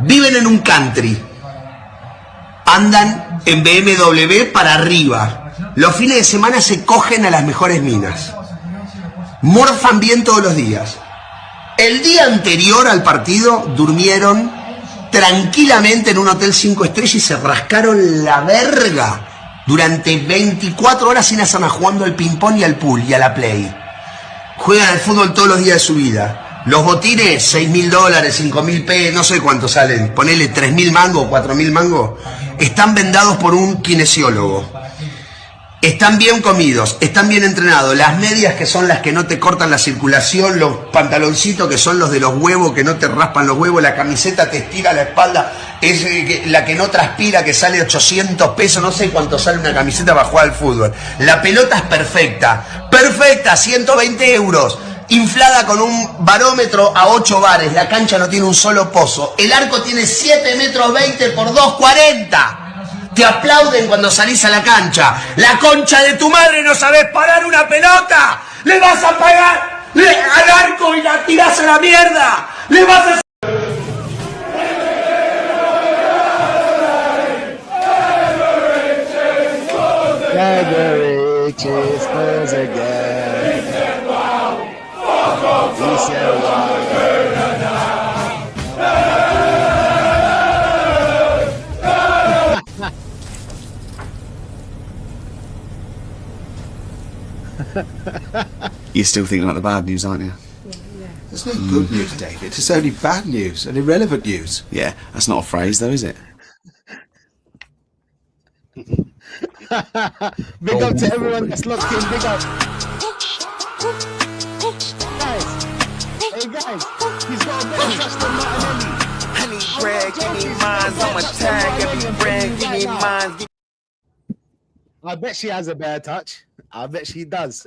Viven en un country. Andan en BMW para arriba. Los fines de semana se cogen a las mejores minas. Morfan bien todos los días. El día anterior al partido durmieron tranquilamente en un hotel 5 estrellas y se rascaron la verga durante 24 horas sin hacer nada, jugando al ping-pong y al pool y a la play. Juegan al fútbol todos los días de su vida. Los botines, $6.000, $5.000, no sé cuánto salen, ponele 3.000 mangos, 4.000 mangos, están vendados por un kinesiólogo. Están bien comidos, están bien entrenados. Las medias, que son las que no te cortan la circulación, los pantaloncitos, que son los de los huevos, que no te raspan los huevos, la camiseta te estira la espalda, es la que no transpira, que sale 800 pesos, no sé cuánto sale una camiseta para jugar al fútbol. La pelota es perfecta, perfecta, 120 euros, inflada con un barómetro a 8 bares, la cancha no tiene un solo pozo, el arco tiene 7 metros 20 por 2,40. Te aplauden cuando salís a la cancha. La concha de tu madre, ¿no sabés parar una pelota? ¿Le vas a pagar al arco y la tirás a la mierda? ¿Le vas a... You're still thinking about the bad news, aren't you? There's no good news, David. It's only bad news and irrelevant news. Yeah, that's not a phrase though, is it? Big up to everyone that's locked in. Big up. Guys. Hey guys. He's got a better touch than Martinelli. I need bread, give me mine. I'ma tag every bread, give me mine. I bet she has a better touch. I bet she does.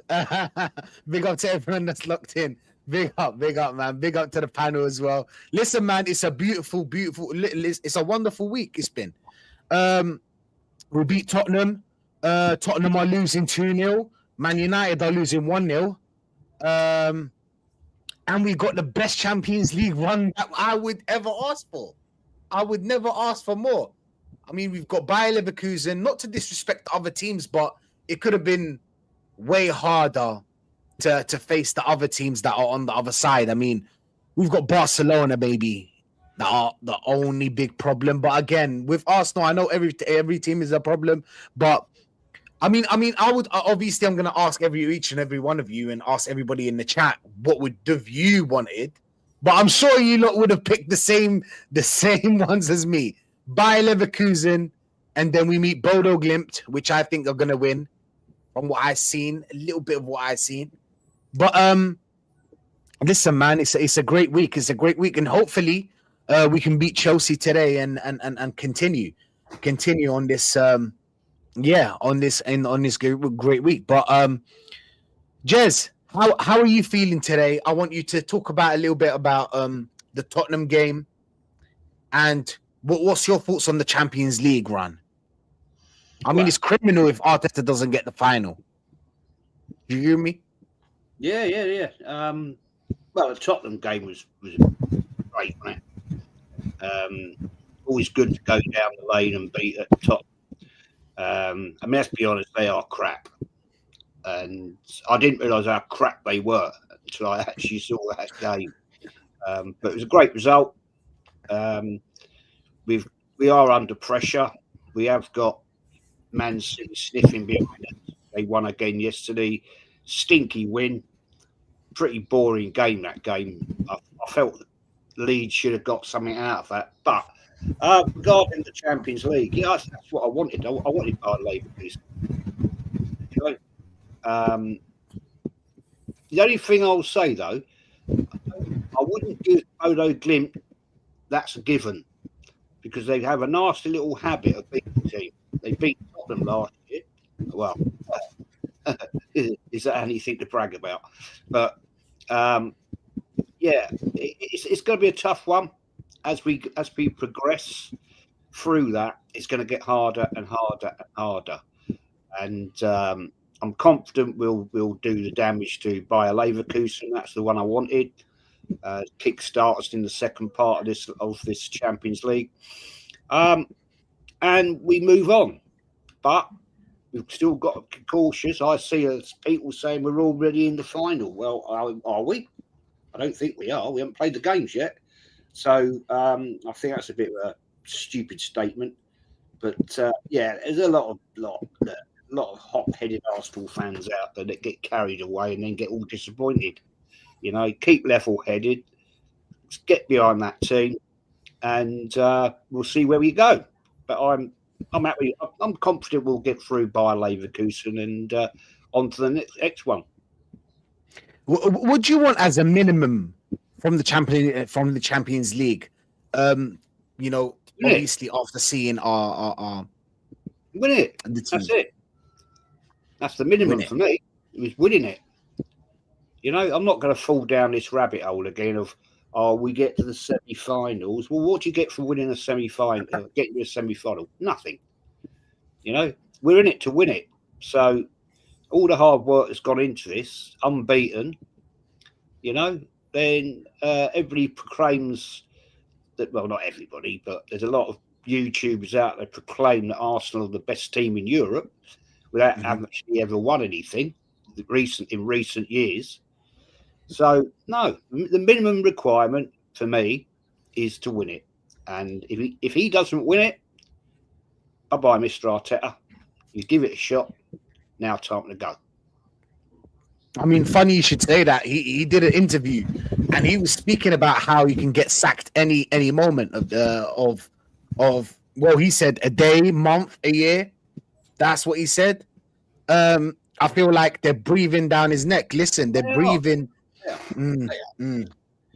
Big up to everyone that's locked in. Big up, man. Big up to the panel as well. Listen, man, it's a beautiful, it's a wonderful week. It's been. We beat Tottenham. Tottenham are losing 2-0. Man United are losing 1-0. And we got the best Champions League run that I would ever ask for. I would never ask for more. I mean, we've got Bayer Leverkusen, not to disrespect other teams, but it could have been way harder to face the other teams that are on the other side. I mean, we've got Barcelona, baby, that are the only big problem. But again, with Arsenal, I know every team is a problem. But I mean, I would obviously, I'm going to ask each and every one of you and ask everybody in the chat what would have you wanted. But I'm sure you lot would have picked the same ones as me. Bayer Leverkusen, and then we meet Bodo Glimt, which I think are going to win from what I've seen, a little bit of what I've seen. But listen, man, it's a great week. It's a great week, and hopefully we can beat Chelsea today and continue on this on this great week. But Jez, how are you feeling today? I want you to talk about a little bit about the Tottenham game, and what's your thoughts on the Champions League run? I mean, it's criminal if Arteta doesn't get the final. Do you hear me? Yeah. Well, the Tottenham game was great, wasn't it? Always good to go down the lane and beat at the top. I mean, let's be honest, they are crap. And I didn't realise how crap they were until I actually saw that game. But it was a great result. We are under pressure. We have got Man City sniffing behind us. They won again yesterday. Stinky win. Pretty boring game, that game. I felt Leeds should have got something out of that. But regarding the Champions League, yeah, that's what I wanted. I wanted Bayer Leverkusen. You know, the only thing I'll say, though, I wouldn't give Bodo Glimt, that's a given, because they have a nasty little habit of beating teams. They beat Tottenham last year. Well, is that anything to brag about? But yeah, it's going to be a tough one as we progress through that. It's going to get harder and harder and harder, and I'm confident we'll do the damage to Bayer Leverkusen. That's the one I wanted. kickstart us in the second part of this Champions League, and we move on. But we've still got to be cautious. I see people saying we're already in the final. Well, are we? I don't think we are. We haven't played the games yet. So I think that's a bit of a stupid statement. But yeah, there's a lot of hot-headed Arsenal fans out there that get carried away and then get all disappointed. You know, keep level-headed, get behind that team, and we'll see where we go. But I'm happy. I'm confident we'll get through by Leverkusen and on to the next one. What do you want as a minimum from the Champions League? You know, obviously after seeing our win it. That's it. That's the minimum for me. It was winning it. You know, I'm not going to fall down this rabbit hole again of, we get to the semi-finals. Well, what do you get from winning a semi-final? Getting to a semi-final? Nothing. You know, we're in it to win it. So all the hard work that's gone into this, unbeaten, you know, then everybody proclaims that, well, not everybody, but there's a lot of YouTubers out there proclaim that Arsenal are the best team in Europe without having actually ever won anything in recent years. So, no, the minimum requirement for me is to win it. And if he doesn't win it, bye-bye, Mr. Arteta. You give it a shot. Now time to go. I mean, funny you should say that. He did an interview and he was speaking about how you can get sacked any moment of well, he said a day, month, a year. That's what he said. I feel like they're breathing down his neck. Listen, they're breathing.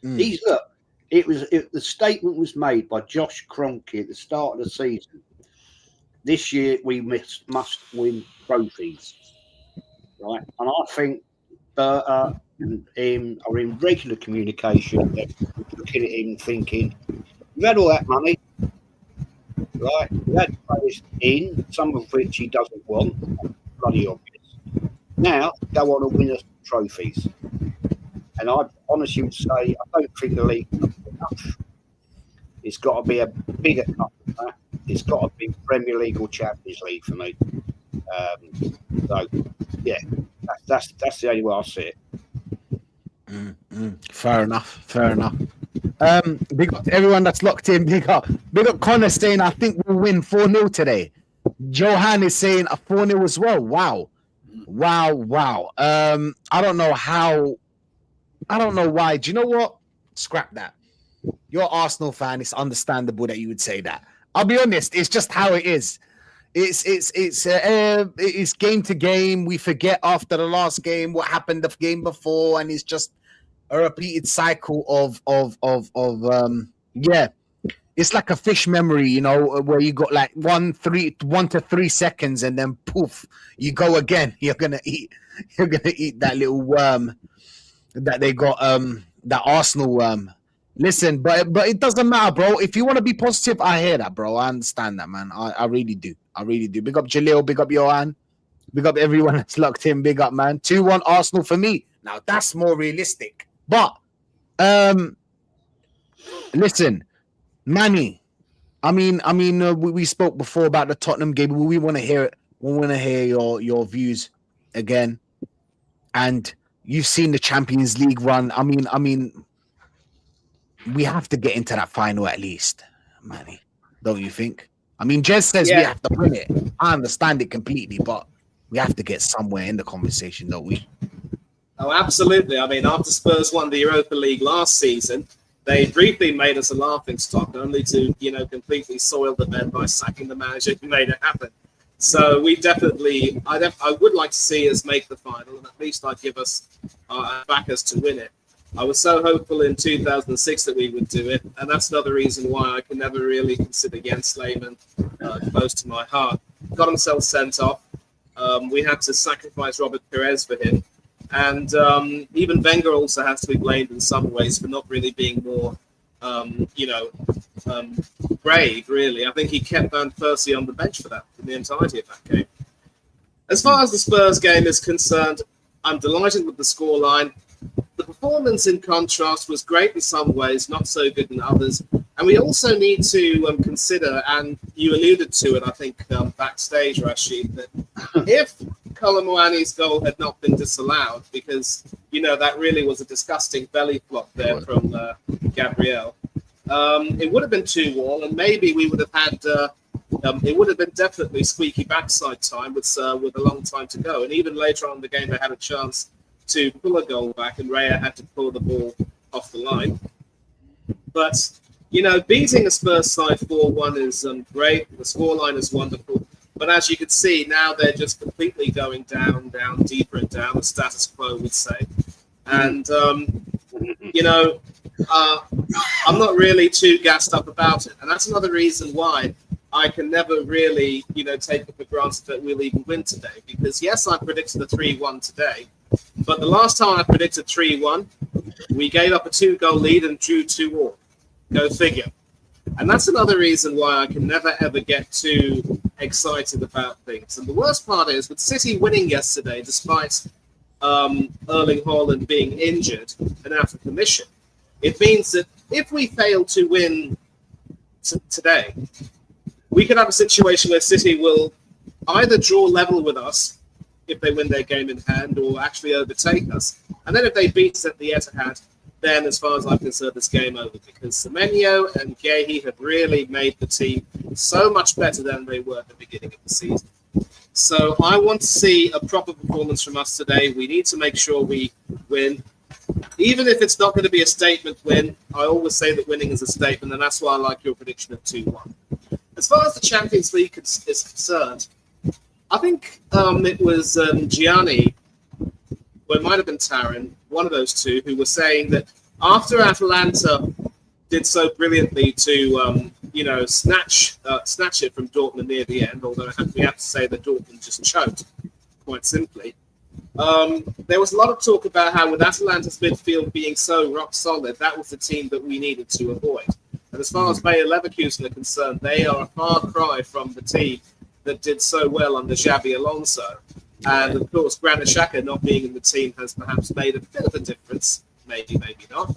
He's look. The statement was made by Josh Kroenke at the start of the season. This year we must win trophies, right? And I think Berta and him are in regular communication. They're looking at him, thinking, "You've had all that money, right? You had players in, some of which he doesn't want. Bloody obvious. Now go on and win us trophies." And I honestly would say, I don't think the league is enough. It's got to be a bigger cup than that. It's got to be Premier League or Champions League for me. So, yeah, that's the only way I see it. Fair enough. Big up to everyone that's locked in. Big up Connor saying, I think we'll win 4-0 today. Johan is saying a 4-0 as well. Wow. I don't know why. Do you know what? Scrap that. You're an Arsenal fan. It's understandable that you would say that. I'll be honest. It's just how it is. It's game to game. We forget after the last game what happened the game before, and it's just a repeated cycle of It's like a fish memory, you know, where you got like 1 to 3 seconds, and then poof, you go again. You're gonna eat that little worm that they got, that Arsenal worm. Listen, but it doesn't matter, bro. If you want to be positive, I hear that, bro. I understand that, man. I really do. Big up Jalil, big up Johan, big up everyone that's locked in. Big up, man. 2-1 Arsenal for me. Now that's more realistic. But listen, Manny. I mean, we spoke before about the Tottenham game. We want to hear it. We want to hear your views again. And you've seen the Champions League run. I mean, we have to get into that final at least, Manny. Don't you think? I mean, Jez says we have to win it. I understand it completely, but we have to get somewhere in the conversation, don't we? Oh, absolutely. I mean, after Spurs won the Europa League last season, they briefly made us a laughing stock, only to, completely soil the bed by sacking the manager who made it happen. So we definitely, I would like to see us make the final, and at least I'd give us our backers to win it. I was so hopeful in 2006 that we would do it, and that's another reason why I can never really consider Jens Lehmann close to my heart. Got himself sent off. We had to sacrifice Robert Perez for him, and even Wenger also has to be blamed in some ways for not really being more, brave. Really, I think he kept Van Persie on the bench for the entirety of that game. As far as the Spurs game is concerned, I'm delighted with the scoreline. The performance, in contrast, was great in some ways, not so good in others. And we also need to consider, and you alluded to it, I think, backstage, Rashid, that if Colomwani's goal had not been disallowed, because, that really was a disgusting belly flop there from Gabriel, it would have been 2-2, and maybe we would have had, it would have been definitely squeaky backside time with a long time to go. And even later on in the game, they had a chance to pull a goal back, and Raya had to pull the ball off the line. But, beating a Spurs side 4-1 is great. The scoreline is wonderful. But as you can see, now they're just completely going down, deeper and down, the status quo would say. And, I'm not really too gassed up about it. And that's another reason why I can never really, take it for granted that we'll even win today. Because, yes, I predicted a 3-1 today. But the last time I predicted 3-1, we gave up a 2-goal lead and drew 2-2. Go figure. And that's another reason why I can never, ever get too excited about things. And the worst part is, with City winning yesterday, despite Erling Haaland being injured and out of commission, it means that if we fail to win today, we could have a situation where City will either draw level with us if they win their game in hand, or actually overtake us. And then if they beat us at the Etihad, then as far as I'm concerned, this game over, because Semenyo and Guehi have really made the team so much better than they were at the beginning of the season. So I want to see a proper performance from us today. We need to make sure we win. Even if it's not going to be a statement win, I always say that winning is a statement, and that's why I like your prediction of 2-1. As far as the Champions League is concerned, I think it was Gianni, or it might have been Taran, one of those two, who were saying that after Atalanta did so brilliantly to, snatch it from Dortmund near the end, although we have to say that Dortmund just choked, quite simply. There was a lot of talk about how with Atalanta's midfield being so rock solid, that was the team that we needed to avoid. And as far as Bayer Leverkusen are concerned, they are a far cry from the team that did so well under Xabi Alonso. And of course, Granit Xhaka not being in the team has perhaps made a bit of a difference. Maybe, maybe not.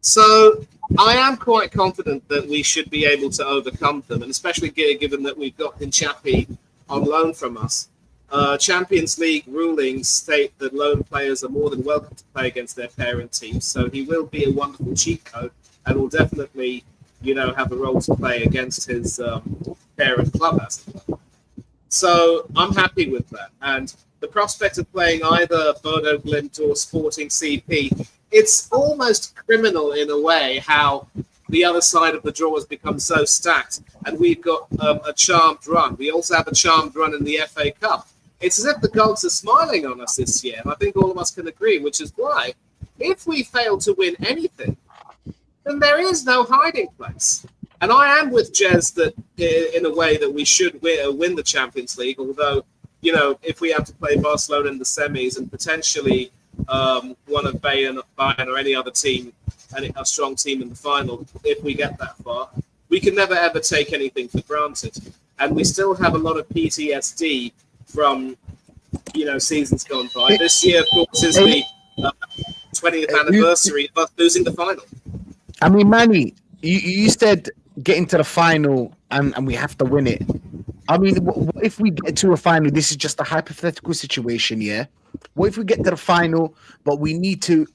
So I am quite confident that we should be able to overcome them, and especially given that we've got Hinchapi on loan from us. Champions League rulings state that loan players are more than welcome to play against their parent teams. So he will be a wonderful cheat code and will definitely, have a role to play against his parent club, as it were. So I'm happy with that. And the prospect of playing either Bodo Glimt or Sporting CP, it's almost criminal in a way how the other side of the draw has become so stacked. And we've got a charmed run. We also have a charmed run in the FA Cup. It's as if the gods are smiling on us this year. And I think all of us can agree, which is why, if we fail to win anything, then there is no hiding place. And I am with Jez that in a way that we should win the Champions League, although, if we have to play Barcelona in the semis and potentially one of Bayern or any other team, a strong team in the final, if we get that far, we can never, ever take anything for granted. And we still have a lot of PTSD from, seasons gone by. This year, of course, is the 20th anniversary of us losing the final. I mean, Manny, you said getting to the final and we have to win it. I mean, what if we get to a final? This is just a hypothetical situation, yeah? What if we get to the final, but we need to,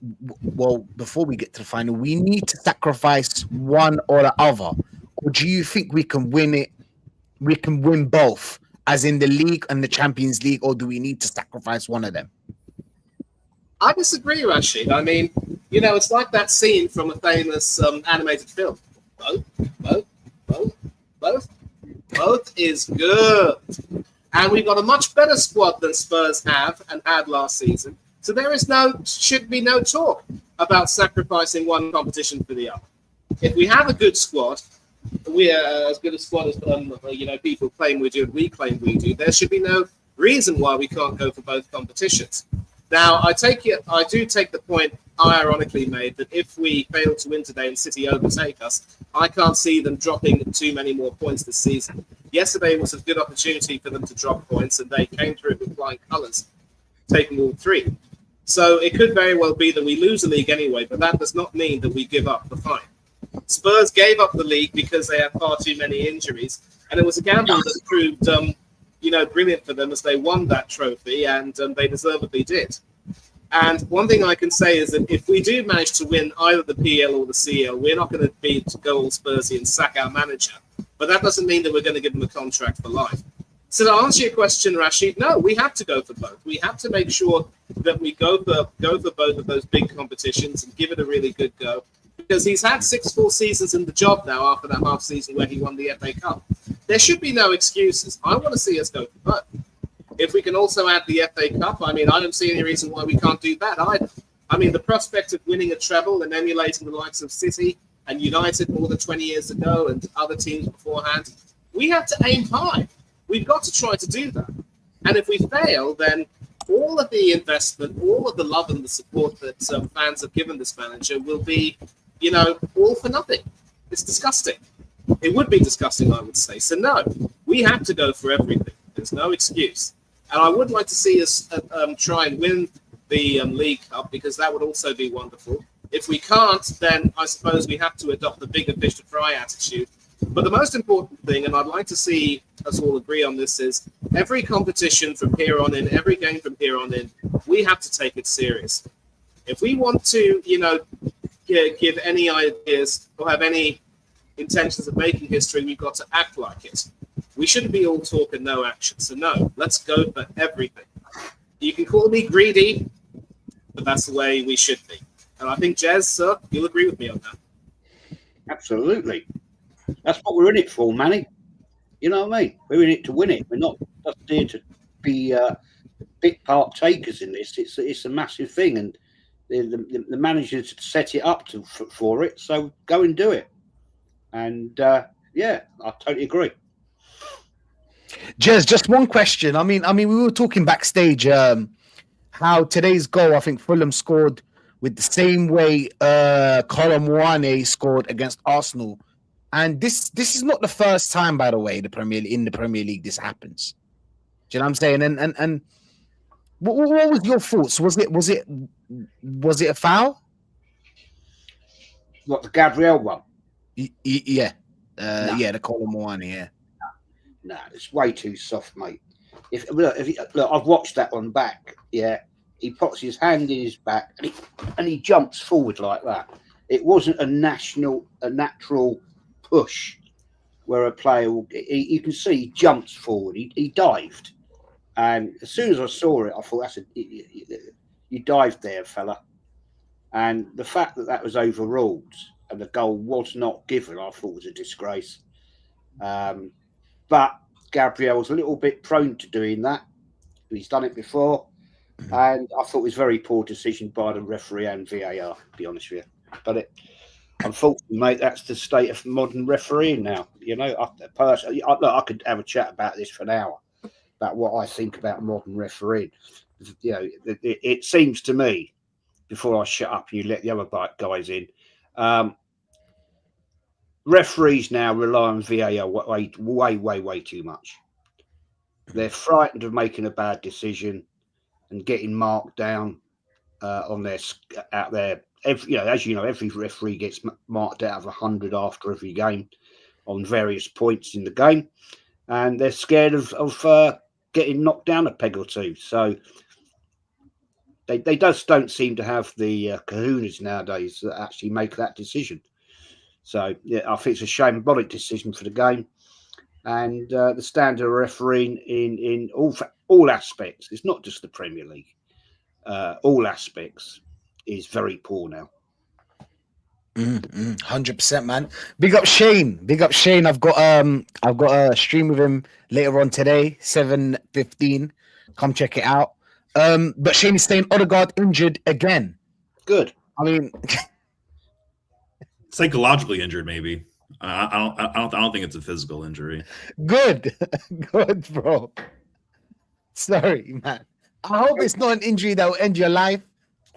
before we get to the final, we need to sacrifice one or the other? Or do you think we can win it? We can win both, as in the league and the Champions League, or do we need to sacrifice one of them? I disagree, Rashid. I mean, it's like that scene from a famous animated film. Both is good. And we've got a much better squad than Spurs have and had last season. So there should be no talk about sacrificing one competition for the other. If we have a good squad, we are as good a squad as people claim we do and we claim we do, there should be no reason why we can't go for both competitions. Now, I do take the point I ironically made that if we fail to win today and City overtake us, I can't see them dropping too many more points this season. Yesterday was a good opportunity for them to drop points, and they came through with flying colours, taking all three. So it could very well be that we lose the league anyway, but that does not mean that we give up the fight. Spurs gave up the league because they had far too many injuries, and it was a gamble that proved, brilliant for them as they won that trophy, and they deservedly did. And one thing I can say is that if we do manage to win either the PL or the CL, we're not going to go all Spursy and sack our manager. But that doesn't mean that we're going to give him a contract for life. So to answer your question, Rashid, no, we have to go for both. We have to make sure that we go for both of those big competitions and give it a really good go. Because he's had 6 full seasons in the job now after that half season where he won the FA Cup. There should be no excuses. I want to see us go for both. If we can also add the FA Cup, I don't see any reason why we can't do that either. The prospect of winning a treble and emulating the likes of City and United more than 20 years ago and other teams beforehand, we have to aim high. We've got to try to do that. And if we fail, then all of the investment, all of the love and the support that fans have given this manager will be, all for nothing. It's disgusting. It would be disgusting, I would say. So no, we have to go for everything. There's no excuse. And I would like to see us try and win the League Cup, because that would also be wonderful. If we can't, then I suppose we have to adopt the bigger fish to fry attitude. But the most important thing, and I'd like to see us all agree on this, is every competition from here on in, every game from here on in, we have to take it seriously. If we want to, give any ideas or have any intentions of making history, we've got to act like it. We shouldn't be all talk and no action. So no, let's go for everything. You can call me greedy, but that's the way we should be. And I think, Jez, sir, you'll agree with me on that. Absolutely. That's what we're in it for, Manny. You know what I mean? We're in it to win it. We're not just here to be big partakers in this. It's a massive thing, and the managers set it up for it. So go and do it. And I totally agree. Jez, just one question. We were talking backstage how today's goal, I think Fulham scored with the same way Colin Wane scored against Arsenal. And this is not the first time, by the way, in the Premier League this happens. Do you know what I'm saying? And what was your thoughts? Was it a foul? What, the Gabriel one? Yeah. The Colin Wane, yeah. No, it's way too soft, mate. Look, I've watched that one back. Yeah, he puts his hand in his back and he jumps forward like that. It wasn't a natural push where a player you can see he jumps forward. He dived, and as soon as I saw it, I thought you dived there, fella. And the fact that was overruled and the goal was not given, I thought was a disgrace. But Gabriel was a little bit prone to doing that. He's done it before. And I thought it was a very poor decision by the referee and VAR, to be honest with you. But unfortunately, mate, that's the state of modern refereeing now. Personally, I could have a chat about this for an hour, about what I think about modern refereeing. It seems to me, before I shut up and you let the other guys in, referees now rely on VAR way too much. They're frightened of making a bad decision and getting marked down on their out there. As you know, every referee gets marked out of 100 after every game on various points in the game, and they're scared of getting knocked down a peg or two. So they just don't seem to have the kahunas nowadays that actually make that decision. So, yeah, I think it's a shambolic decision for the game. And the standard of refereeing in all aspects, it's not just the Premier League, all aspects is very poor now. 100%, man. Big up Shane. I've got a stream with him later on today, 7:15. Come check it out. But Shane is saying Odegaard injured again. Good. Psychologically injured, maybe. I don't think it's a physical injury. Good, bro. Sorry, man. I hope it's not an injury that will end your life.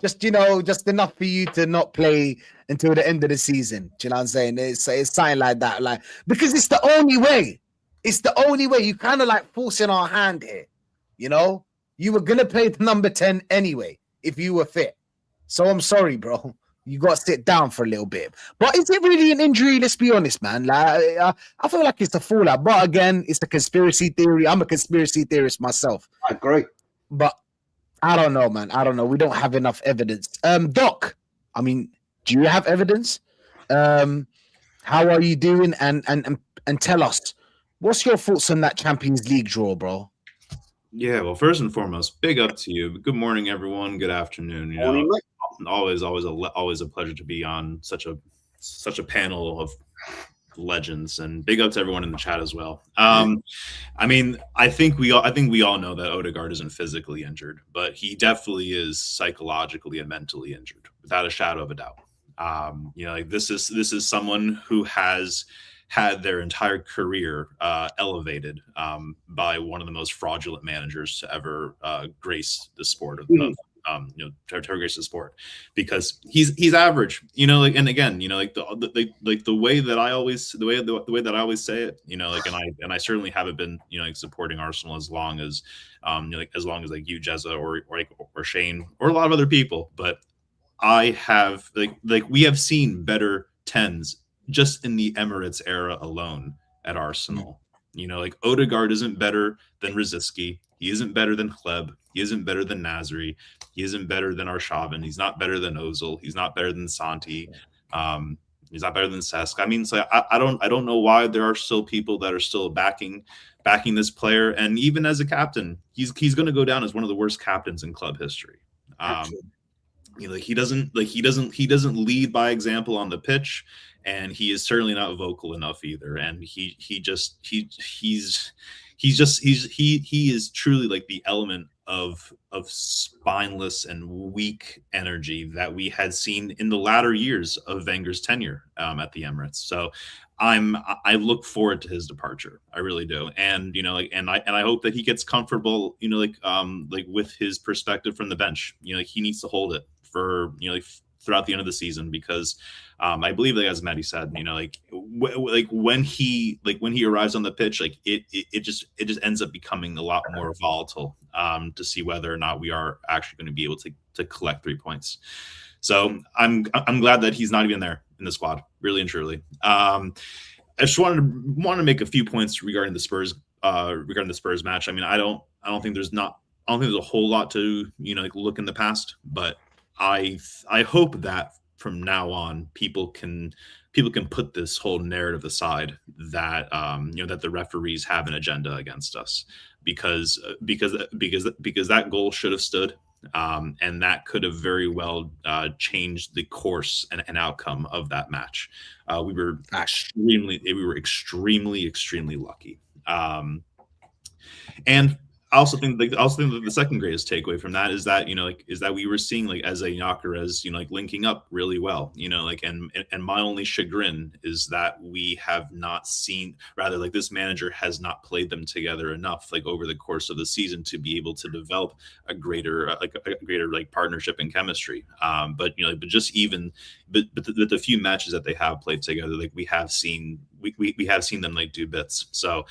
Just enough for you to not play until the end of the season. Do you know what I'm saying? It's something like that, because it's the only way. It's the only way. You kind of forcing our hand here. You were gonna play the number 10 anyway. if you were fit. So I'm sorry, bro. You got to sit down for a little bit. But is it really an injury? Let's be honest, man. Like, I feel like it's a fallout. But again, it's a conspiracy theory. I'm a conspiracy theorist myself. I agree. But I don't know, man. I don't know. We don't have enough evidence. Doc, I mean, do you have evidence? How are you doing? And tell us, what's your thoughts on that Champions League draw, bro? Yeah, well, first and foremost, big up to you. Good morning, everyone. Good afternoon. You know, always a pleasure to be on such a panel of legends, and big up to everyone in the chat as well. I mean, I think we all know that Odegaard isn't physically injured, but he definitely is psychologically and mentally injured, without a shadow of a doubt. You know, like this is someone who has had their entire career elevated by one of the most fraudulent managers to ever grace the sport of to grace the sport, because he's average, you know, like, and again, you know, like the way that I always say it, you know, like, and I certainly haven't been, you know, like supporting Arsenal as long as you know, like as long as like you, Jezza, or Shane, or a lot of other people, but I have like we have seen better 10s just in the Emirates era alone at Arsenal. You know, like Odegaard isn't better than Rosicky. He isn't better than Hleb. He isn't better than Nasri. He isn't better than Arshavin. He's not better than Ozil. He's not better than Santi. He's not better than Cesc. I mean, so I don't know why there are still people that are still backing this player. And even as a captain, he's going to go down as one of the worst captains in club history. You know, like he doesn't lead by example on the pitch, and he is certainly not vocal enough either. And he is truly like the element of spineless and weak energy that we had seen in the latter years of Wenger's tenure at the Emirates. So I look forward to his departure. I really do. And, you know, like, and I hope that he gets comfortable, you know, like with his perspective from the bench. You know, like he needs to hold it for, you know, like throughout the end of the season, because I believe, like as Maddie said, you know, like when he arrives on the pitch, like it just ends up becoming a lot more volatile to see whether or not we are actually going to be able to collect 3 points. So I'm glad that he's not even there in the squad, really and truly. I just wanted to make a few points regarding the Spurs match. I mean, I don't think there's a whole lot to, you know, like look in the past, but I hope that from now on people can put this whole narrative aside that you know, that the referees have an agenda against us, because that goal should have stood, and that could have very well changed the course and outcome of that match. We were extremely lucky, and I also think that the second greatest takeaway from that is that, you know, like, is that we were seeing, like, as a Gyökeres, you know, like linking up really well, you know, like, and my only chagrin is that we have not seen, rather, like, this manager has not played them together enough, like, over the course of the season to be able to develop a greater partnership and chemistry. But, you know, but the few matches that they have played together, like, we have seen them like do bits. So,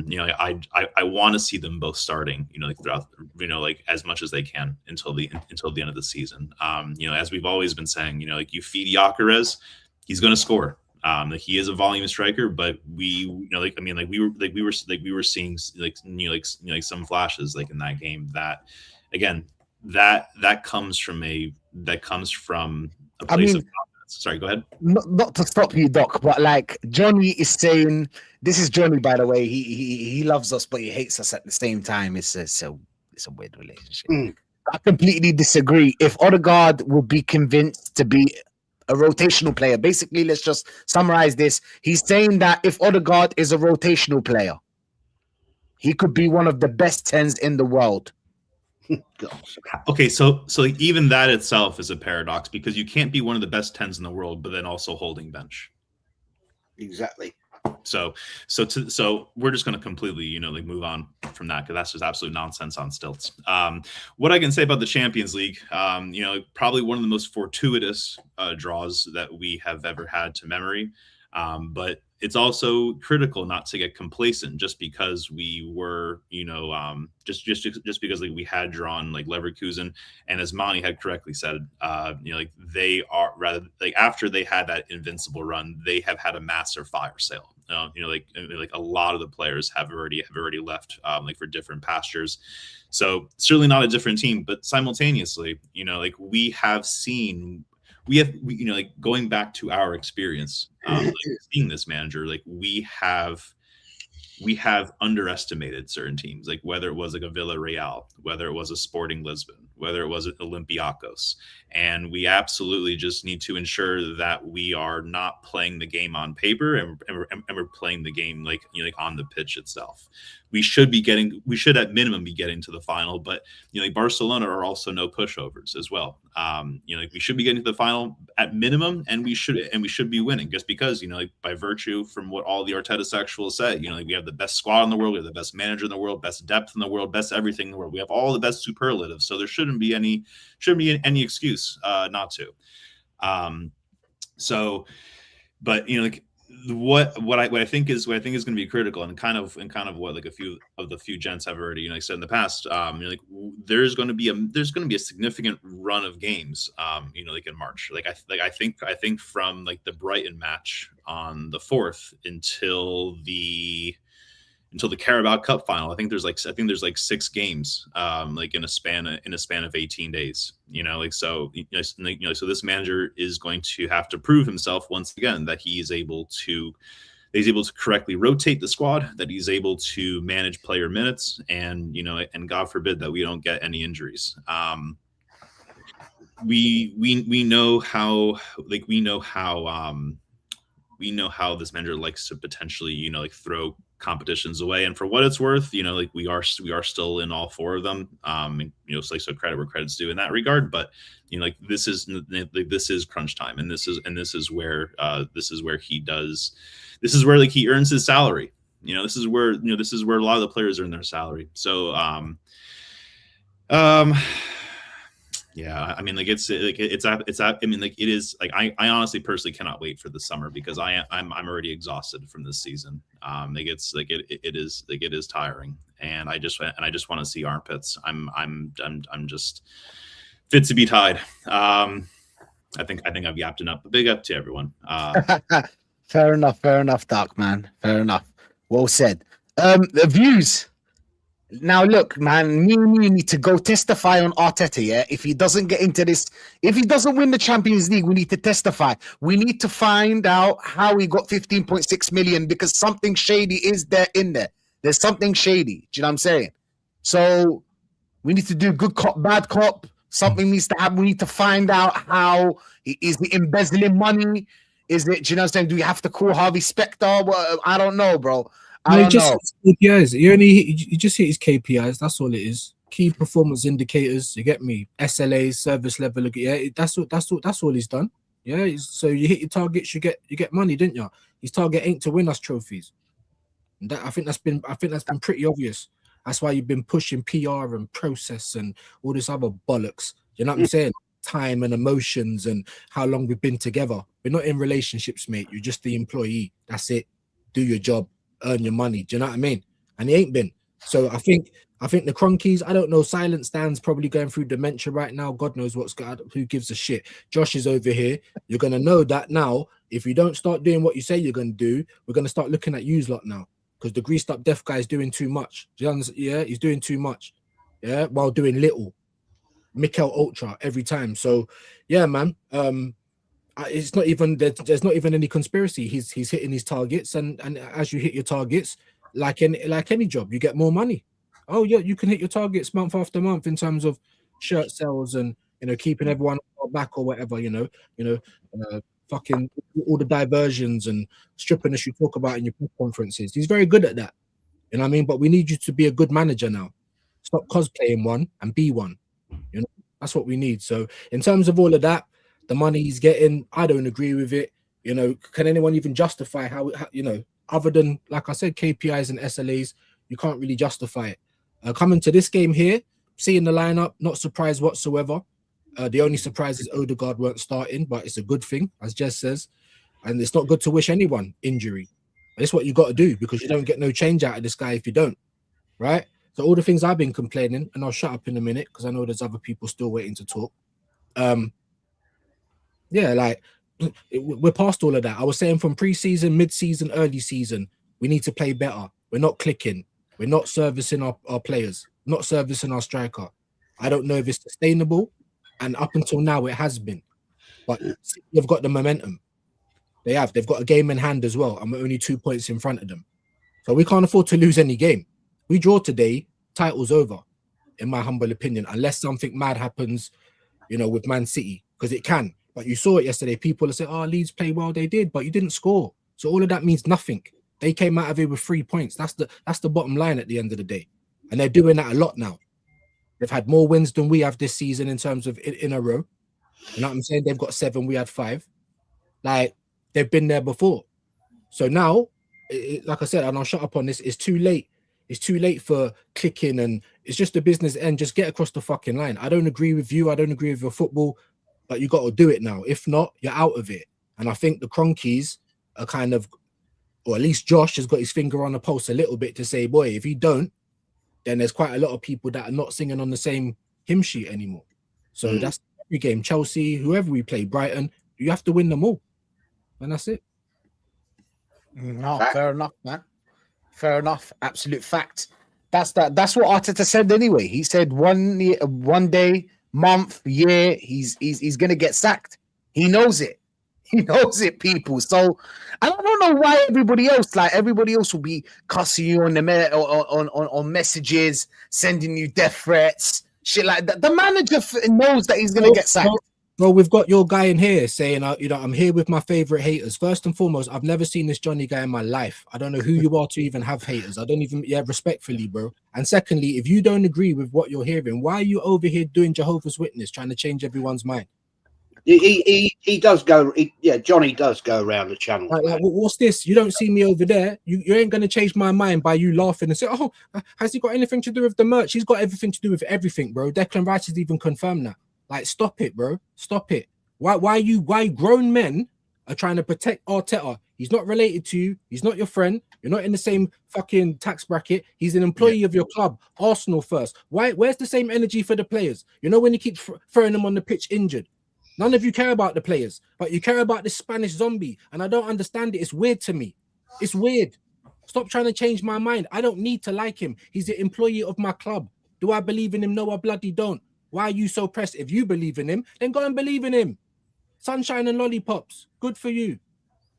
you know, I want to see them both starting, you know, like throughout, you know, like as much as they can until the end of the season. You know, as we've always been saying, you know, like you feed Gyökeres, he's going to score. Like he is a volume striker, but we were seeing some flashes like in that game that, again, that comes from a place of. Sorry, go ahead. Not to stop you, Doc, but like Johnny is saying, this is Johnny, by the way. He loves us, but he hates us at the same time. It's a weird relationship. I completely disagree. If Odegaard would be convinced to be a rotational player, basically, let's just summarize this. He's saying that if Odegaard is a rotational player, he could be one of the best 10s in the world. Okay, so even that itself is a paradox, because you can't be one of the best 10s in the world, but then also holding bench. Exactly. So we're just going to completely, you know, like move on from that, because that's just absolute nonsense on stilts. What I can say about the Champions League, you know, probably one of the most fortuitous draws that we have ever had to memory. But it's also critical not to get complacent just because we were, just because like we had drawn like Leverkusen, and as Monty had correctly said, like they are rather like after they had that invincible run, they have had a massive fire sale. Like a lot of the players have already left like for different pastures. So certainly not a different team, but simultaneously, like we have like going back to our experience, like seeing this manager, like we have underestimated certain teams, like whether it was like a Villarreal, whether it was a Sporting Lisbon, whether it was an Olympiacos, and we absolutely just need to ensure that we are not playing the game on paper and we're playing the game like on the pitch itself. We should at minimum be getting to the final, but like Barcelona are also no pushovers as well. Like we should be getting to the final at minimum, and we should be winning just because like by virtue from what all the Arteta sexuals say, like we have the best squad in the world, we have the best manager in the world, best depth in the world, best everything in the world. We have all the best superlatives, so there shouldn't be any excuse not to. But like what I think is going to be critical, and kind of what like a few of the gents have already said in the past, like there's going to be a significant run of games like in March. I think from like the Brighton match on the 4th until the Carabao Cup final, I think there's like 6 games like in a span of 18 days. So this manager is going to have to prove himself once again that he's able to correctly rotate the squad, that he's able to manage player minutes, and and God forbid that we don't get any injuries. We know how this manager likes to potentially like throw competitions away, and for what it's worth, like we are still in all 4 of them, so credit where credit's due in that regard. But like this is crunch time, and this is where like he earns his salary. This is where a lot of the players earn their salary. So yeah, I mean, like it's I mean, like it is like I honestly personally cannot wait for the summer, because I'm already exhausted from this season. Like it is tiring, and I just want to see armpits. I'm just fit to be tied. I think I've yapped enough. Big up to everyone. Fair enough, Dark Man. Fair enough. Well said. The views. Now, look, man, me and you need to go testify on Arteta, yeah? If he doesn't get into this, if he doesn't win the Champions League, we need to testify. We need to find out how he got 15.6 million, because something shady is in there. There's something shady. Do you know what I'm saying? So we need to do good cop, bad cop. Something needs to happen. We need to find out how is he embezzling money? Is it, do you know what I'm saying? Do we have to call Harvey Specter? Well, I don't know, bro. I don't know. KPIs. You just hit his KPIs. That's all it is. Key performance indicators. You get me? SLAs, service level. Yeah, that's all he's done. Yeah. So you hit your targets, you get money, didn't you? His target ain't to win us trophies. And I think that's been pretty obvious. That's why you've been pushing PR and process and all this other bollocks. You know what I'm saying? Time and emotions and how long we've been together. We're not in relationships, mate. You're just the employee. That's it. Do your job. Earn your money. Do you know what I mean? And he ain't been. So I think the Cronkies, I don't know, Silent Stan's probably going through dementia right now. God knows what's got, who gives a shit. Josh is over here. You're gonna know that now. If you don't start doing what you say you're gonna do, we're gonna start looking at yous lot now. Because the greased up deaf guy is doing too much. Do you understand? Yeah, he's doing too much. Yeah, while doing little. Mikel Ultra every time. So yeah, man. It's not even there's not even any conspiracy. He's hitting his targets, and as you hit your targets, like any job, you get more money. Oh yeah, you can hit your targets month after month in terms of shirt sales and keeping everyone back or whatever. Fucking all the diversions and strippiness you talk about in your press conferences. He's very good at that. You know what I mean? But we need you to be a good manager now. Stop cosplaying one and be one. That's what we need. So in terms of all of that. The money he's getting, I don't agree with it. Can anyone even justify how other than, like I said, KPIs and SLAs, you can't really justify it. Coming to this game here, seeing the lineup, not surprised whatsoever. The only surprise is Odegaard weren't starting, but it's a good thing, as Jez says. And it's not good to wish anyone injury. It's what you got to do because you don't get no change out of this guy if you don't, right? So all the things I've been complaining, and I'll shut up in a minute because I know there's other people still waiting to talk. Yeah, like we're past all of that. I was saying from pre-season, mid-season, early season, we need to play better. We're not clicking. We're not servicing our players, not servicing our striker. I don't know if it's sustainable, and up until now it has been. But they've got the momentum. They have. They've got a game in hand as well, and we're only 2 points in front of them. So we can't afford to lose any game. We draw today, title's over, in my humble opinion, unless something mad happens, with Man City, because it can. But you saw it yesterday. People are saying, "Oh, Leeds play well." They did, but you didn't score. So all of that means nothing. They came out of it with 3 points. That's the bottom line at the end of the day, and they're doing that a lot now. They've had more wins than we have this season in terms of in a row. You know what I'm saying? They've got 7, we had 5. Like, they've been there before. So now, like I said, and I'll shut up on this, it's too late. It's too late for clicking, and it's just a business end. Just get across the fucking line. I don't agree with you. I don't agree with your football, but you got to do it now. If not, you're out of it. And I think the Cronkies are kind of, or at least Josh has got his finger on the pulse a little bit to say, boy, if you don't, then there's quite a lot of people that are not singing on the same hymn sheet anymore. So that's every game. Chelsea, whoever we play, Brighton, you have to win them all. And that's it. No, fair enough, man. Fair enough. Absolute fact. That's what Arteta said anyway. He said 1 day, month, year, he's gonna get sacked. He knows it. He knows it, people. So I don't know why everybody else will be cussing you on the on messages, sending you death threats, shit like that. The manager knows that he's gonna get sacked. Bro, we've got your guy in here saying, I'm here with my favorite haters. First and foremost, I've never seen this Johnny guy in my life. I don't know who you are to even have haters. I don't even, respectfully, bro. And secondly, if you don't agree with what you're hearing, why are you over here doing Jehovah's Witness, trying to change everyone's mind? He does go. Johnny does go around the channel. Like, what's this? You don't see me over there. You ain't gonna change my mind by you laughing and say, "Oh, has he got anything to do with the merch?" He's got everything to do with everything, bro. Declan Rice has even confirmed that. Like, stop it, bro. Stop it. Why grown men are trying to protect Arteta? He's not related to you. He's not your friend. You're not in the same fucking tax bracket. He's an employee of your club. Arsenal first. Where's the same energy for the players? When you keep throwing them on the pitch injured. None of you care about the players, but you care about this Spanish zombie. And I don't understand it. It's weird to me. It's weird. Stop trying to change my mind. I don't need to like him. He's an employee of my club. Do I believe in him? No, I bloody don't. Why are you so pressed? If you believe in him, then go and believe in him. Sunshine and lollipops. Good for you.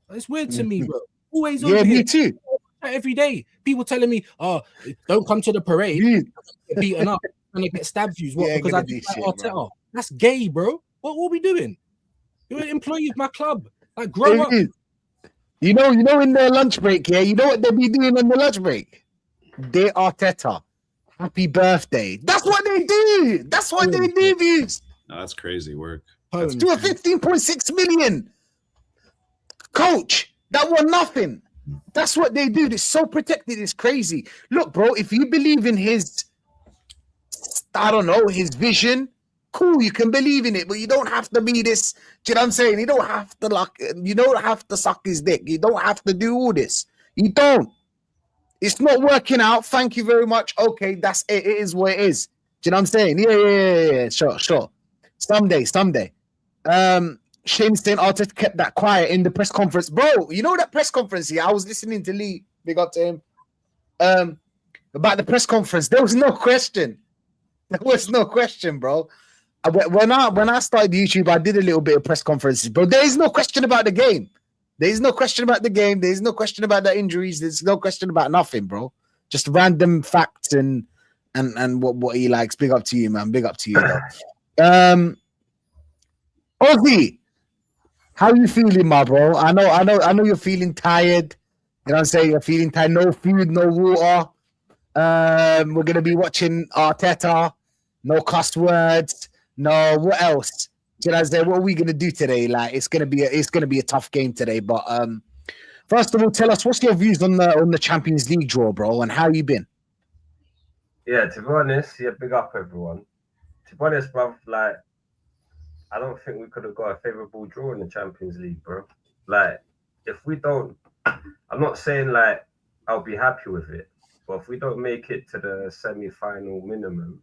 It's weird to me, bro. Always over me here. too. Every day. People telling me, "Oh, don't come to the parade." Get beaten up and get stabbed views. What? Because I do like Arteta. That's gay, bro. What are we doing? You're an employee of my club. Like, grow up. You know, in their lunch break, you know what they'll be doing on the lunch break? Dear Arteta, happy birthday. That's what they do. That's what they do, views. No, that's crazy work. Let's do a 15.6 million. Coach, that won nothing. That's what they do. They're so protected. It's crazy. Look, bro, if you believe in his, his vision, cool, you can believe in it, but you don't have to be this. Do you know what I'm saying? You don't have to suck his dick. You don't have to do all this. You don't. It's not working out. Thank you very much. Okay, that's it. It is what it is. Do you know what I'm saying? Yeah. Sure. Someday. Shane saying Arteta kept that quiet in the press conference. Bro, you know that press conference here? I was listening to Lee, big up to him, about the press conference. There was no question. Bro. When I started YouTube, I did a little bit of press conferences, bro. There is no question about the game. There's no question about the injuries. There's no question about nothing, bro. Just random facts and what he likes. Big up to you, man. Big up to you, though. Ozzy, how you feeling, my bro? I know you're feeling tired. You know what I'm saying? You're feeling tired. No food, no water. We're gonna be watching Arteta. No cuss words. No, what else? Do you know what I'm saying? What are we gonna do today? Like, it's gonna be a tough game today. But first of all, tell us what's your views on the Champions League draw, bro, and how you been? Yeah, to be honest, big up everyone. To be honest, bro, like, I don't think we could have got a favourable draw in the Champions League, bro. Like, if we don't, I I'm not saying like I'll be happy with it, but if we don't make it to the semi-final minimum,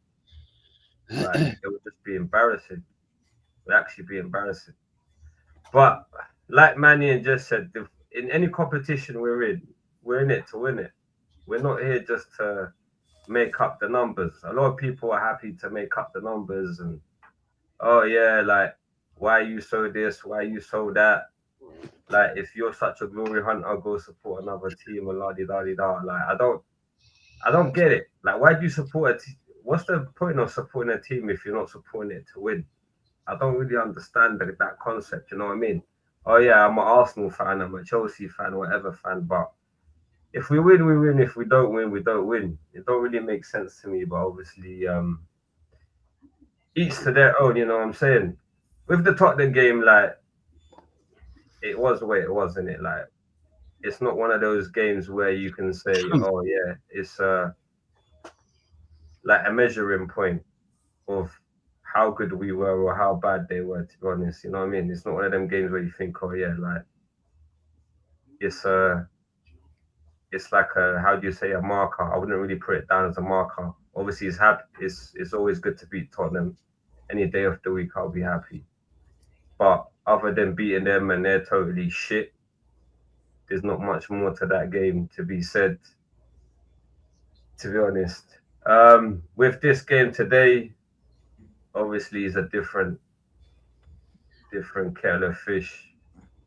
like it would just be embarrassing. It would actually be embarrassing. But like Manny just said, in any competition we're in it to win it. We're not here just to make up the numbers. A lot of people are happy to make up the numbers and, oh yeah, like, why are you so this? Why are you so that? Like, if you're such a glory hunter, go support another team and la-di-da-di-da. Like, I don't get it. Like, why do you support a team? What's the point of supporting a team if you're not supporting it to win? I don't really understand that concept, you know what I mean? Oh yeah, I'm an Arsenal fan, I'm a Chelsea fan, whatever fan, but if we win, we win. If we don't win, we don't win. It don't really make sense to me, but obviously, each to their own, you know what I'm saying? With the Tottenham game, like, it was the way it was, innit? Like, it's not one of those games where you can say, oh yeah, it's like a measuring point of how good we were or how bad they were, to be honest. You know what I mean? It's not one of them games where you think, oh yeah, like, it's like a, how do you say, a marker. I wouldn't really put it down as a marker. Obviously, it's always good to beat Tottenham. Any day of the week, I'll be happy. But other than beating them and they're totally shit, there's not much more to that game to be said, to be honest. With this game today, obviously, it's a different kettle of fish.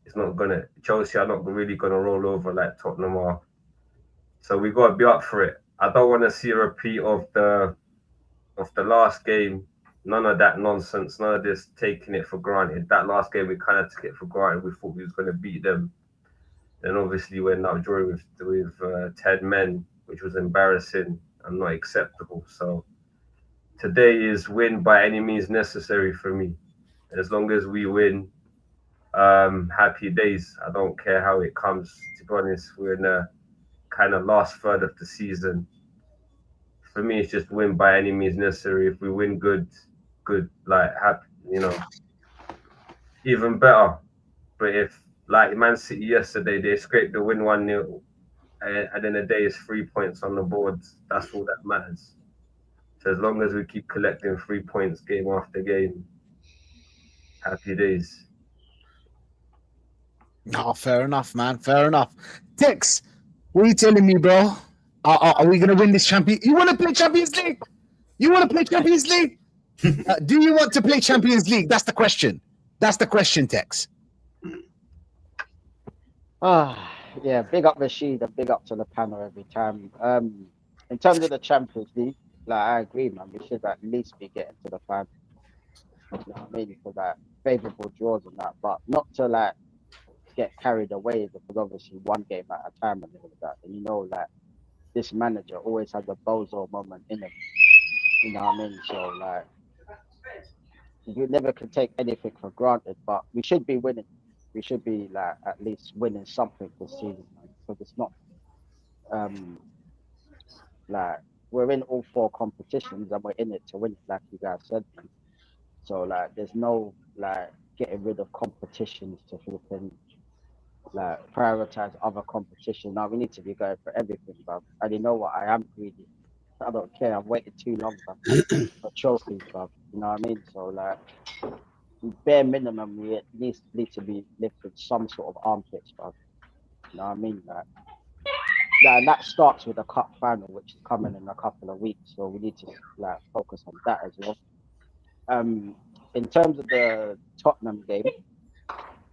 It's not gonna, Chelsea are not really gonna roll over like Tottenham are. So we gotta be up for it. I don't want to see a repeat of the last game. None of that nonsense. None of this taking it for granted. That last game we kind of took it for granted. We thought we was gonna beat them. Then obviously we ended up drawing with 10 men, which was embarrassing and not acceptable. So today is win by any means necessary for me. And as long as we win, happy days. I don't care how it comes. To be honest, we're in a kind of last third of the season. For me, it's just win by any means necessary. If we win, good, like, happy, you know, even better. But if, like Man City yesterday, they scraped the win 1-0, and then the day is 3 points on the board. That's all that matters. So as long as we keep collecting 3 points game after game, happy days. No, fair enough, man. Fair enough. Tex, what are you telling me, bro? Are we gonna win this champion? You want to play Champions League? You want to play Champions League? Do you want to play Champions League? That's the question. That's the question, Tex. Yeah, big up Rashid and big up to the panel every time. In terms of the Champions League, like, I agree, man. We should at least be getting to the final. You know what I mean? For that favourable draws and that, but not to like get carried away, because obviously one game at a time and all of that. And you know, like, this manager always has a bozo moment in him. You know what I mean? So like, you never can take anything for granted, but we should be winning. We should be like at least winning something this season, because it's not like we're in all 4 competitions and we're in it to win it, like you guys said. So like, there's no like getting rid of competitions to flipping like prioritize other competition. Now we need to be going for everything, bro. And you know what? I am greedy. I don't care. I've waited too long, bro, for trophies, bro. You know what I mean? So like, bare minimum, we at least need to be lifting some sort of armpits, bro. You know what I mean? Like, and that starts with the cup final, which is coming in a couple of weeks. So we need to like focus on that as well. In terms of the Tottenham game,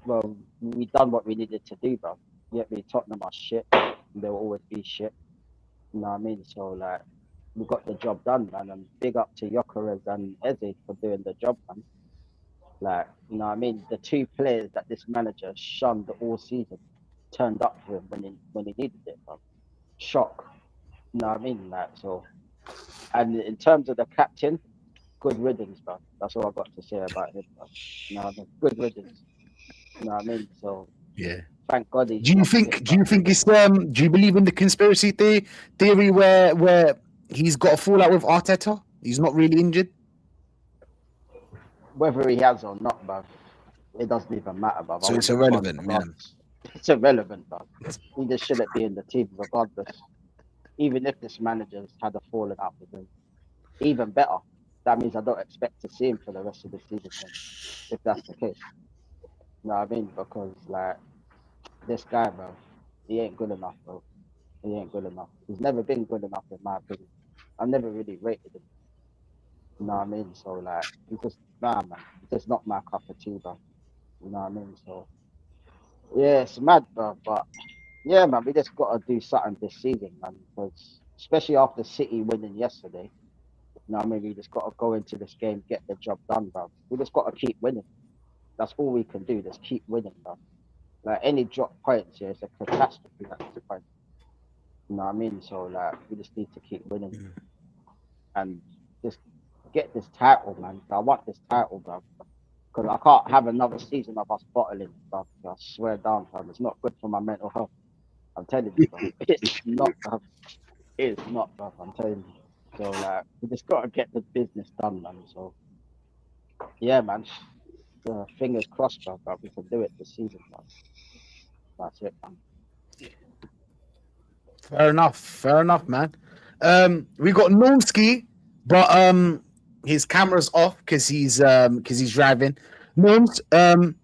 well, we done what we needed to do, bro. Yet we Tottenham are shit. They'll always be shit. You know what I mean? So like, we got the job done, man. And big up to Gyökeres and Eze for doing the job, man. Like, you know what I mean? The 2 players that this manager shunned all season turned up for him when he needed it, bro. Shock. You know what I mean? Like, so, and in terms of the captain, good riddance, bro. That's all I've got to say about him, bro. You know what I mean? Good riddance. You know what I mean? So yeah. Thank God. Do you think it's do you believe in the conspiracy theory where he's got a fallout with Arteta? He's not really injured? Whether he has or not, bruv, it doesn't even matter, bruv. So it's irrelevant, man. It's irrelevant, bro. He just shouldn't be in the team regardless. Even if this manager's had a falling out with him. Even better. That means I don't expect to see him for the rest of the season then, if that's the case. You know what I mean? Because like this guy, bro, he ain't good enough, bro. He ain't good enough. He's never been good enough in my opinion. I've never really rated him. You know what I mean? So like he's just man. He's just not my cup of tea, bro. You know what I mean? So yeah, it's mad, bro. But yeah, man, we just gotta do something this season, man. Because especially after City winning yesterday. You know what I mean? We just got to go into this game, get the job done, bro. We just got to keep winning. That's all we can do. Just keep winning, bro. Like any drop points here, it's a catastrophe at this point. You know what I mean? So like, we just need to keep winning and just get this title, man. I want this title, bro. Because I can't have another season of us bottling, bro. I swear down, bro. It's not good for my mental health. I'm telling you, bro. It's not, bro. It's not, bro. I'm telling you. So like we just gotta get the business done, man. So yeah, man. Fingers crossed, bro. But we can do it this season, man. That's it, man. Fair enough, man. We got Normski, but his camera's off because he's driving. Norms, how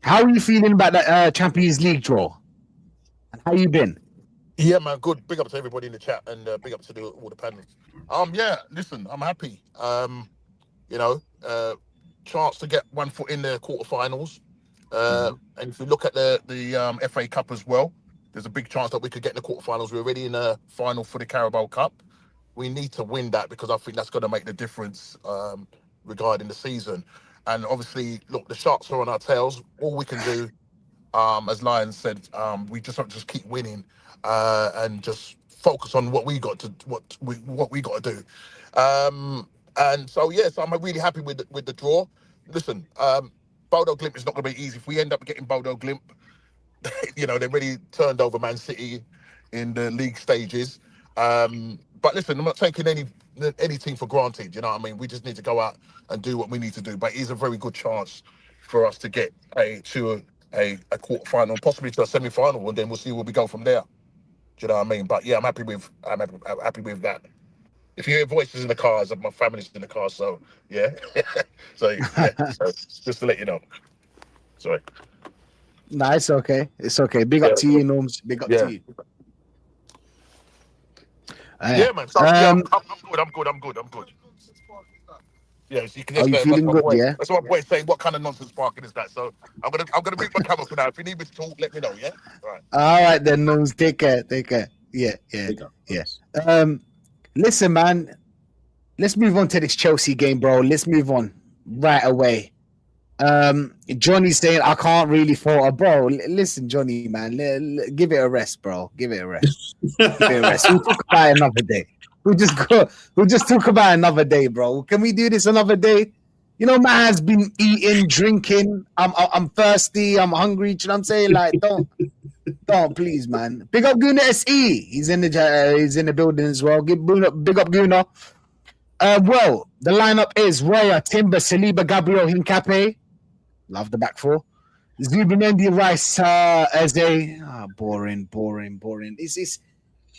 are you feeling about that Champions League draw? And how you been? Yeah, man, good. Big up to everybody in the chat and big up to all the panels. Yeah, listen, I'm happy. Chance to get 1 foot in the quarterfinals. And if you look at the FA Cup as well, there's a big chance that we could get in the quarterfinals. We're already in the final for the Carabao Cup. We need to win that because I think that's going to make the difference regarding the season. And obviously, look, the Sharks are on our tails. All we can do, as Lions said, we just have to keep winning. And just focus on what we got to do, and so yes, I'm really happy with the draw. Listen, Bodo Glimt is not going to be easy. If we end up getting Bodo Glimt, they've already turned over Man City in the league stages. But listen, I'm not taking any team for granted. You know what I mean? We just need to go out and do what we need to do. But it is a very good chance for us to get to a quarter-final and possibly to a semi-final, and then we'll see where we go from there. Do you know what I mean? But yeah, I'm happy with that. If you hear voices in the cars, my family's in the car, so yeah. so just to let you know. Sorry. Nah, it's okay. It's okay. Big up to you, Norms. Big up to you. Yeah, man. So, I'm good. Yeah, so you can just feeling good, yeah? That's what my boy's saying. What kind of nonsense parking is that? So I'm gonna mute my camera for now. If you need me to talk, let me know, yeah? All right then, Norms. Take care. Yeah. Listen, man. Let's move on to this Chelsea game, bro. Let's move on right away. Johnny's saying I can't really fault, bro. Listen, Johnny, man, give it a rest, bro. Give it a rest. We'll talk about it another day. We'll just talk about another day, bro. Can we do this another day? You know, man has been eating, drinking. I'm thirsty. I'm hungry. You know what I'm saying? Like, don't, please, man. Big up Guna SE. He's in the building as well. Big up Guna. Well, the lineup is Roya, Timber, Saliba, Gabriel, Hincapié. Love the back four. Zubimendi, Rice, Eze. Boring.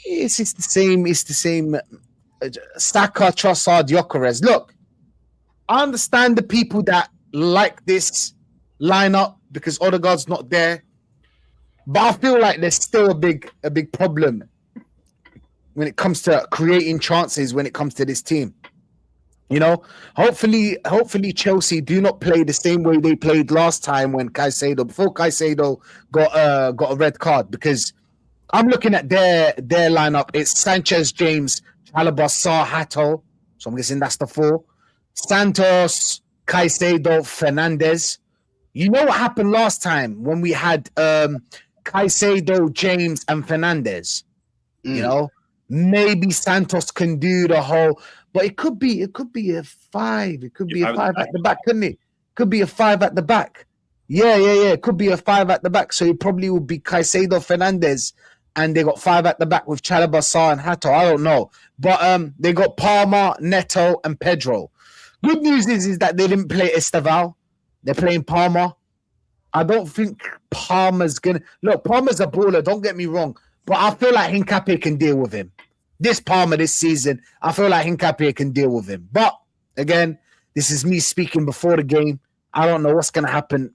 It's the same. Saka, Trossard, Gyökeres. Look, I understand the people that like this lineup because Odegaard's not there, but I feel like there's still a big problem when it comes to creating chances when it comes to this team. You know, hopefully Chelsea do not play the same way they played last time when before Caicedo got a red card, because I'm looking at their lineup. It's Sanchez, James, Chalobah, Sarr, Hato. So I'm guessing that's the four. Santos, Caicedo, Fernandes. You know what happened last time when we had Caicedo, James, and Fernandes? You know, maybe Santos can do the whole, but it could be a 5. It could be a 5 at the back, couldn't it? Could be a 5 at the back. Yeah. It could be a 5 at the back. So it probably would be Caicedo, Fernandes, and they got 5 at the back with Chalobah, Sarr, and Hato. I don't know, but they got Palmer, Neto, and Pedro. Good news is that they didn't play Esteval. They're playing Palmer. I don't think Palmer's gonna look. Palmer's a baller. Don't get me wrong, but I feel like Hincapié can deal with him. This Palmer this season, I feel like Hincapié can deal with him. But again, this is me speaking before the game. I don't know what's gonna happen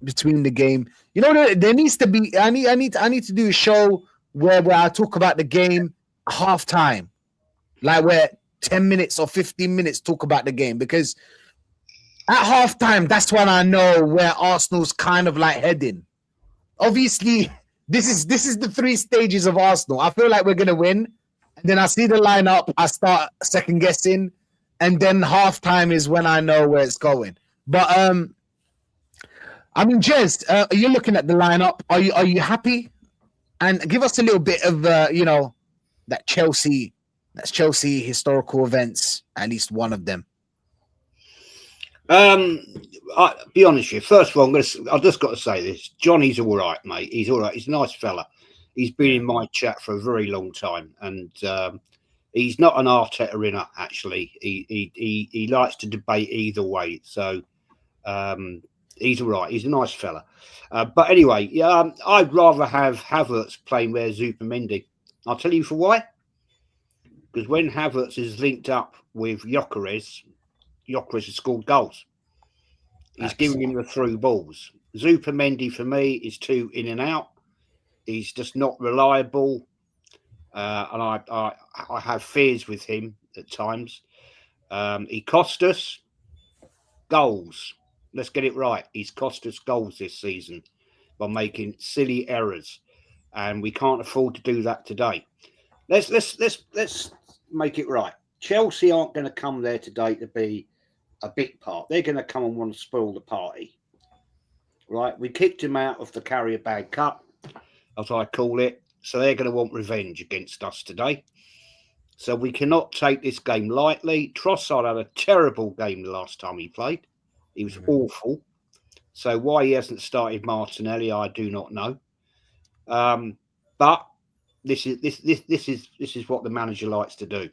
between the game. You know, there needs to be. I need to do a show where I talk about the game halftime, like where 10 minutes or 15 minutes talk about the game, because at halftime, that's when I know where Arsenal's kind of like heading. Obviously, this is the 3 stages of Arsenal. I feel like we're gonna win, and then I see the lineup, I start second guessing, and then halftime is when I know where it's going. But I mean, Jez, you're looking at the lineup. Are you happy? And give us a little bit of that Chelsea historical events, at least one of them. I'll be honest with you. First of all, I've just got to say this. Johnny's all right, mate. He's all right. He's a nice fella. He's been in my chat for a very long time, and he's not an Arteta inner. Actually, he likes to debate either way. So he's all right. He's a nice fella. But anyway, I'd rather have Havertz playing where Zupimendi. I'll tell you for why. Because when Havertz is linked up with Gyökeres has scored goals. He's giving him the through balls. Zupimendi, for me, is too in and out. He's just not reliable. And I have fears with him at times. He cost us goals. Let's get it right. He's cost us goals this season by making silly errors. And we can't afford to do that today. Let's make it right. Chelsea aren't going to come there today to be a big part. They're going to come and want to spoil the party. Right? We kicked him out of the Carrier Bag Cup, as I call it. So they're going to want revenge against us today. So we cannot take this game lightly. Trossard had a terrible game the last time he played. He was awful. So why he hasn't started Martinelli, I do not know. But this is what the manager likes to do.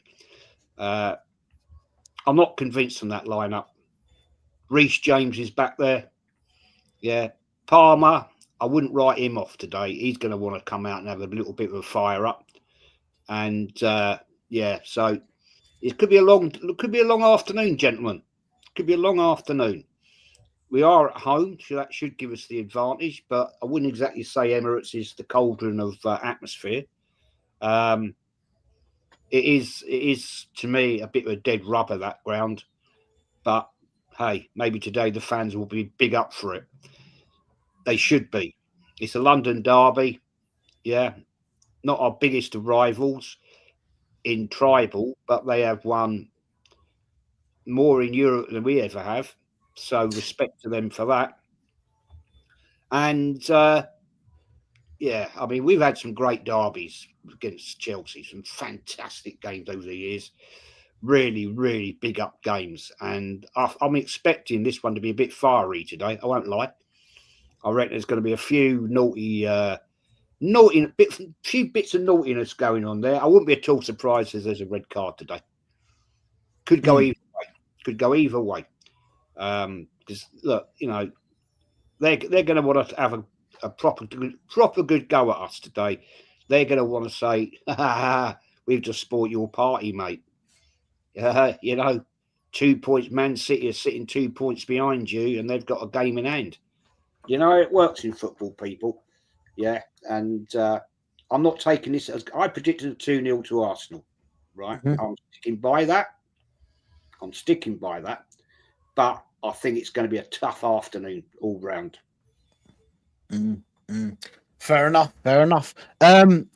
I'm not convinced on that lineup. Reece James is back there. Yeah. Palmer, I wouldn't write him off today. He's going to want to come out and have a little bit of a fire up. And so it could be a long afternoon, gentlemen. It could be a long afternoon. We are at home, so that should give us the advantage. But I wouldn't exactly say Emirates is the cauldron of atmosphere. It is to me a bit of a dead rubber, that ground. But hey, maybe today the fans will be big up for it. They should be. It's a London derby. Yeah, not our biggest of rivals in tribal, but they have won more in Europe than we ever have. So respect to them for that. And I mean, we've had some great derbies against Chelsea, some fantastic games over the years. Really, really big up games. And I'm expecting this one to be a bit fiery today. I won't lie. I reckon there's going to be a few few bits of naughtiness going on there. I wouldn't be at all surprised if there's a red card today. Could go either way. Could go either way. Because look, they're going to want to have a proper good go at us today. They're going to want to say, we've just spoiled your party, mate. 2 points. Man City are sitting 2 points behind you, and they've got a game in hand. You know how it works in football, people. Yeah, and I'm not taking this as I predicted a 2-0 to Arsenal. Right, I'm sticking by that. But I think it's going to be a tough afternoon all round. Fair enough.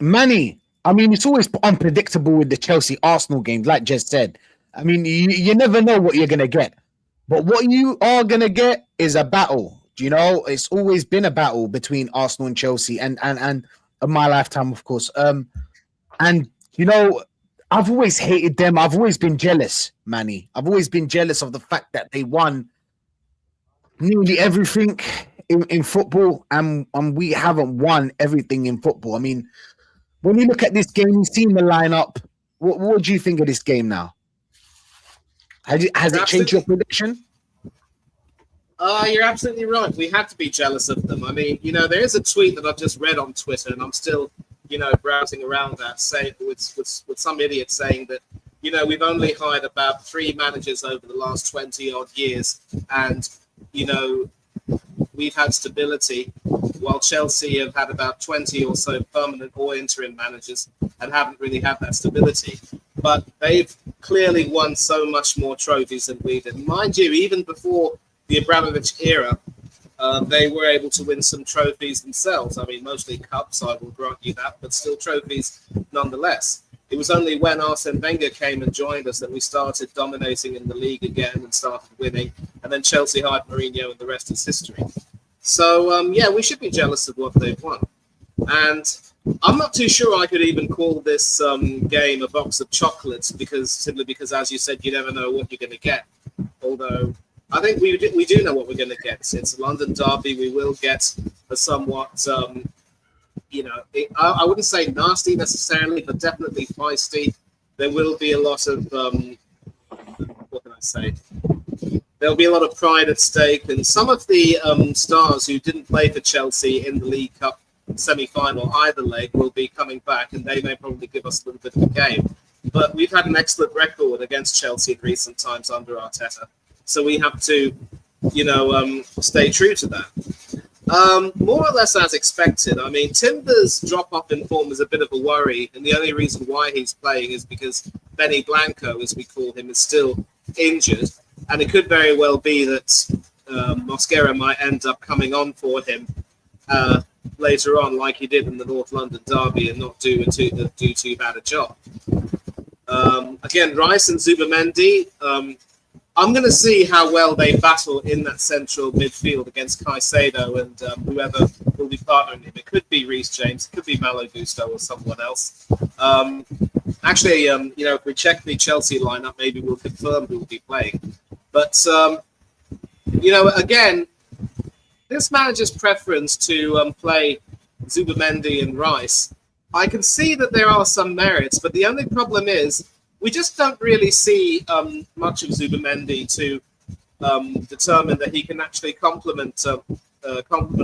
Manny, I mean, it's always unpredictable with the Chelsea-Arsenal games, like Jez said. I mean, you never know what you're going to get. But what you are going to get is a battle. It's always been a battle between Arsenal and Chelsea and of my lifetime, of course. And I've always hated them. I've always been jealous, Manny. I've always been jealous of the fact that they won nearly everything in football, and we haven't won everything in football. I mean, when you look at this game, you've seen the lineup. What do you think of this game now? Has it changed your prediction? You're absolutely right. We have to be jealous of them. I mean, there is a tweet that I've just read on Twitter, and I'm still, browsing around that, saying with some idiot saying that, we've only hired about 3 managers over the last 20 odd years, and we've had stability, while Chelsea have had about 20 or so permanent or interim managers and haven't really had that stability. But they've clearly won so much more trophies than we did. Mind you, even before the Abramovich era, they were able to win some trophies themselves. I mean, mostly cups, I will grant you that, but still trophies nonetheless. It was only when Arsene Wenger came and joined us that we started dominating in the league again and started winning. And then Chelsea hired Mourinho, and the rest is history. So, we should be jealous of what they've won. And I'm not too sure I could even call this game a box of chocolates simply because, as you said, you never know what you're going to get. Although I think we do know what we're going to get. It's a London derby. We will get a somewhat, I wouldn't say nasty necessarily, but definitely feisty. There will be a lot of, what can I say? There'll be a lot of pride at stake. And some of the stars who didn't play for Chelsea in the League Cup semi-final either leg will be coming back, and they may probably give us a little bit of a game. But we've had an excellent record against Chelsea in recent times under Arteta. So we have to, stay true to that. More or less as expected. I mean, Timber's drop-off in form is a bit of a worry, and the only reason why he's playing is because Benny Blanco, as we call him, is still injured, and it could very well be that Mosquera might end up coming on for him later on, like he did in the North London derby, and not do too bad a job. Again, Rice and Zubamendi. I'm going to see how well they battle in that central midfield against Caicedo and whoever will be partnering him. It could be Reece James, it could be Malo Gusto or someone else. Actually, if we check the Chelsea lineup, maybe we'll confirm who will be playing. But, again, this manager's preference to play Zubamendi and Rice, I can see that there are some merits, but the only problem is we just don't really see much of Zubamendi to determine that he can actually complement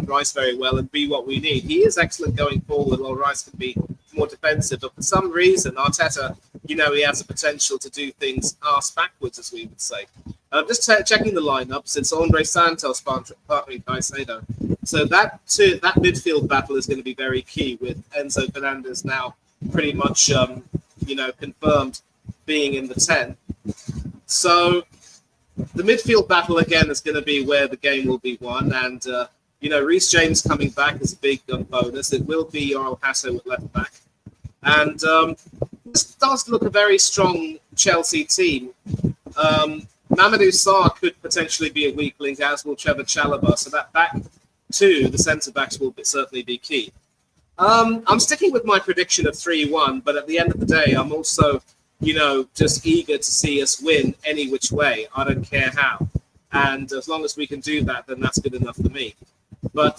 Rice very well and be what we need. He is excellent going forward, while Rice can be more defensive. But for some reason, Arteta, he has the potential to do things arse backwards, as we would say. Just checking the lineups, it's Andre Santos partnering Caicedo. So that midfield battle is going to be very key, with Enzo Fernandez now pretty much, confirmed being in the 10. So the midfield battle again is going to be where the game will be won, and Reece James coming back is a big bonus. It will be Yoel Hasso at left back, and this does look a very strong Chelsea team. Mamadou Sarr could potentially be a weak link, as will Trevor Chalobah. So that back two, the centre backs will certainly be key. I'm sticking with my prediction of 3-1, but at the end of the day, I'm also just eager to see us win any which way. I don't care how. And as long as we can do that, then that's good enough for me. But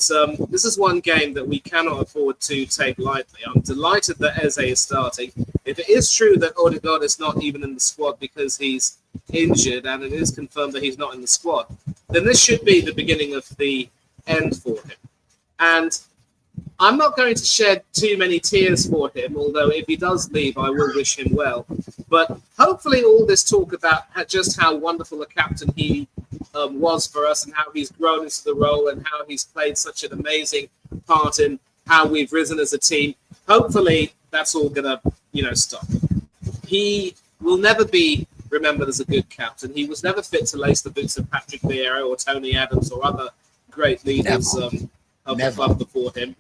this is one game that we cannot afford to take lightly. I'm delighted that Eze is starting. If it is true that Odegaard is not even in the squad because he's injured, and it is confirmed that he's not in the squad, then this should be the beginning of the end for him. And I'm not going to shed too many tears for him, although if he does leave, I will wish him well. But hopefully all this talk about just how wonderful a captain he was for us, and how he's grown into the role, and how he's played such an amazing part in how we've risen as a team, hopefully that's all going to, stop. He will never be remembered as a good captain. He was never fit to lace the boots of Patrick Vieira or Tony Adams or other great leaders of the club before him.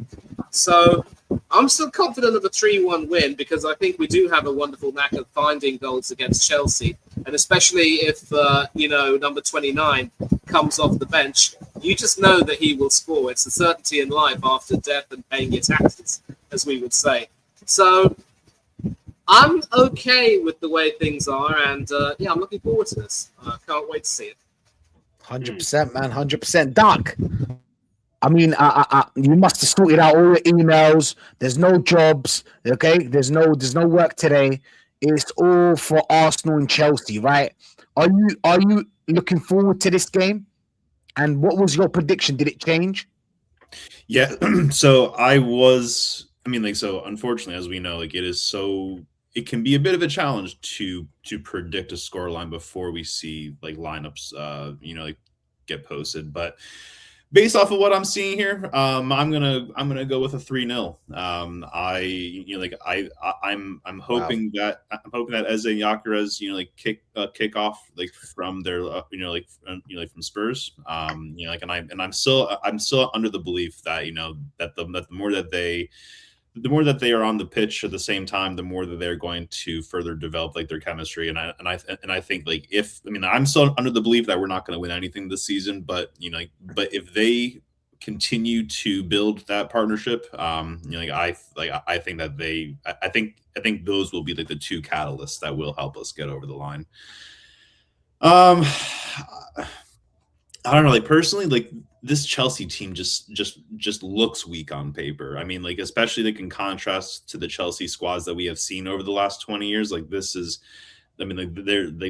So I'm still confident of a 3-1 win, because I think we do have a wonderful knack of finding goals against Chelsea. And especially if, number 29 comes off the bench, you just know that he will score. It's a certainty in life after death and paying your taxes, as we would say. So I'm okay with the way things are. And, I'm looking forward to this. Can't wait to see it. 100%, man. 100%. Doc, I mean, you must have sorted out all your emails. There's no jobs, okay? There's no work today. It's all for Arsenal and Chelsea, right? Are you looking forward to this game? And what was your prediction? Did it change? Yeah. So unfortunately, as we know, like it can be a bit of a challenge to predict a scoreline before we see like lineups, like get posted. But based off of what I'm seeing here, I'm gonna go with a 3-0. I'm hoping that Eze and Gyökeres, kick off like from their from Spurs. And I'm still under the belief that that the more that they are on the pitch at the same time, the more that they're going to further develop like their chemistry. And I think like I'm still under the belief that we're not going to win anything this season, but if they continue to build that partnership, I think those will be like the two catalysts that will help us get over the line. I don't know, like personally, like this Chelsea team just looks weak on paper. I mean, like especially like in contrast to the Chelsea squads that we have seen over the last 20 years. Like this is, I mean, like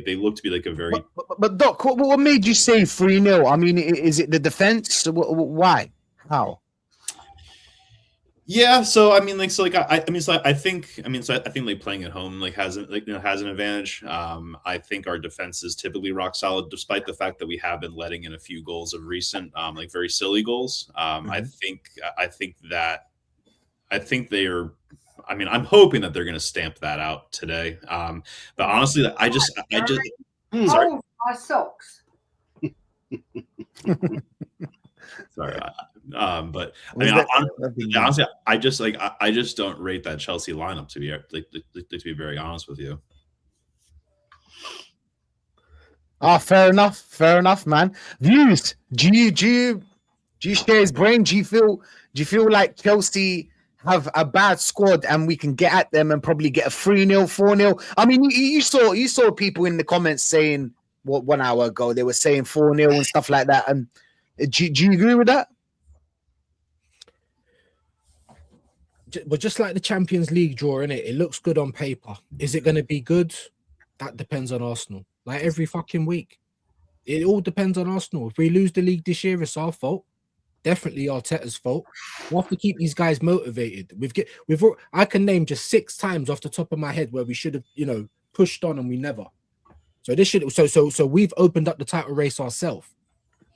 they look to be like a very. But Doc, what made you say 3-0? I mean, is it the defense? Why? How? Yeah, so I think like playing at home like has an advantage. I think our defense is typically rock solid, despite the fact that we have been letting in a few goals of recent, like very silly goals. I think they are. I mean, I'm hoping that they're going to stamp that out today. But honestly, I just sorry. Oh, my socks. Sorry. But I mean, honestly, I just don't rate that Chelsea lineup to be very honest with you. Fair enough, man. Views. Do you share his brain? Do you feel like Chelsea have a bad squad and we can get at them and probably get a 3-0, 4-0? I mean, you saw people in the comments saying 1 hour ago they were saying 4-0 and stuff like that. And do you agree with that? But just like the Champions League draw, innit? It looks good on paper. Is it going to be good? That depends on Arsenal. Like every fucking week. It all depends on Arsenal. If we lose the league this year, it's our fault. Definitely Arteta's fault. We have to keep these guys motivated. I can name just 6 times off the top of my head where we should have, pushed on and we never. So this should so we've opened up the title race ourselves.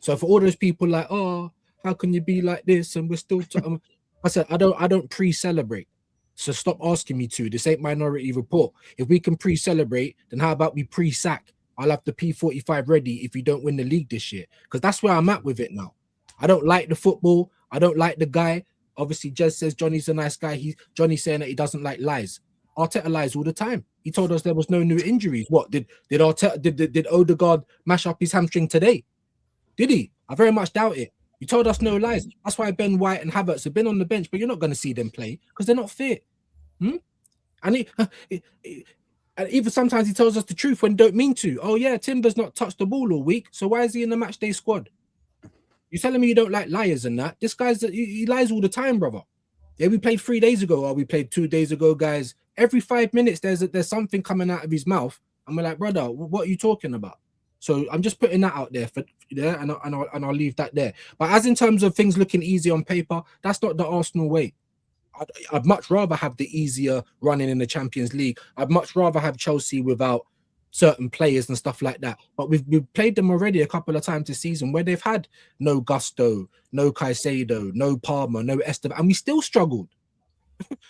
So for all those people like, oh, how can you be like this? And we're still I said, I don't pre-celebrate. So stop asking me to. This ain't Minority Report. If we can pre-celebrate, then how about we pre-sack? I'll have the P45 ready if we don't win the league this year. Because that's where I'm at with it now. I don't like the football. I don't like the guy. Obviously, Jez says Johnny's a nice guy. Johnny's saying that he doesn't like lies. Arteta lies all the time. He told us there was no new injuries. What did Arteta did Odegaard mash up his hamstring today? Did he? I very much doubt it. You told us no lies. That's why Ben White and Havertz have been on the bench, but you're not going to see them play because they're not fit. And even sometimes he tells us the truth when don't mean to. Oh yeah, Timber's not touched the ball all week, so why is he in the match day squad? You're telling me you don't like liars and that? This guy's he lies all the time, brother. Yeah, we played 3 days ago, or we played 2 days ago, guys. Every 5 minutes, there's something coming out of his mouth, and we're like, brother, what are you talking about? So I'm just putting that out there and I'll leave that there. But as in terms of things looking easy on paper, that's not the Arsenal way. I'd much rather have the easier running in the Champions League. I'd much rather have Chelsea without certain players and stuff like that. But we've played them already a couple of times this season where they've had no Gusto, no Caicedo, no Palmer, no Esteban, and we still struggled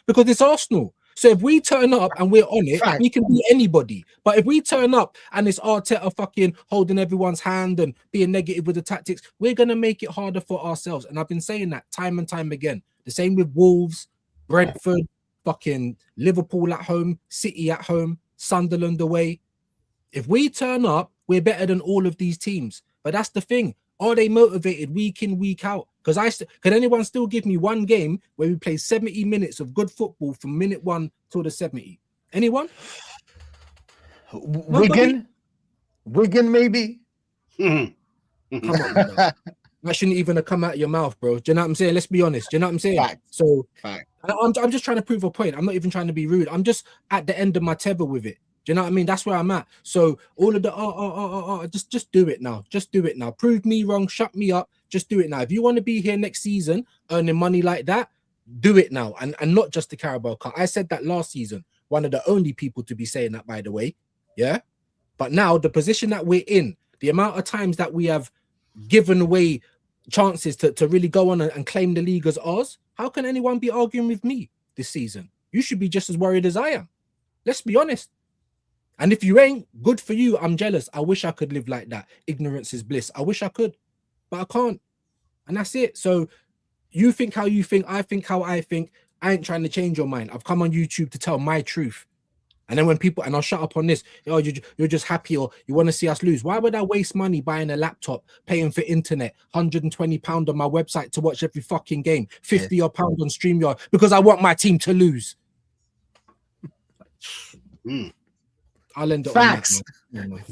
because it's Arsenal. So if we turn up and we're on it, we can beat anybody. But if we turn up and it's Arteta fucking holding everyone's hand and being negative with the tactics, we're going to make it harder for ourselves. And I've been saying that time and time again. The same with Wolves, Brentford, fucking Liverpool at home, City at home, Sunderland away. If we turn up, we're better than all of these teams. But that's the thing. Are they motivated week in, week out? Because can anyone still give me one game where we play 70 minutes of good football from minute 1 till the 70? Anyone? Wigan maybe. Come on, bro. That shouldn't even have come out of your mouth, bro. Do you know what I'm saying? Let's be honest. Do you know what I'm saying? So I'm just trying to prove a point. I'm not even trying to be rude. I'm just at the end of my tether with it. Do you know what I mean? That's where I'm at. So all of the just do it now. Just do it now. Prove me wrong. Shut me up. Just do it now. If you want to be here next season earning money like that, do it now. And not just the Carabao Cup. I said that last season. One of the only people to be saying that, by the way. Yeah. But now the position that we're in, the amount of times that we have given away chances to really go on and claim the league as ours, how can anyone be arguing with me this season? You should be just as worried as I am. Let's be honest. And if you ain't, good for you. I'm jealous. I wish I could live like that. Ignorance is bliss. I wish I could, but I can't. And that's it. So you think how you think. I think how I think. I ain't trying to change your mind. I've come on YouTube to tell my truth. And then when people, and I'll shut up on this, oh, you're just happy or you want to see us lose. Why would I waste money buying a laptop, paying for internet, £120 on my website to watch every fucking game, £50 on StreamYard, because I want my team to lose? I'll end up Facts.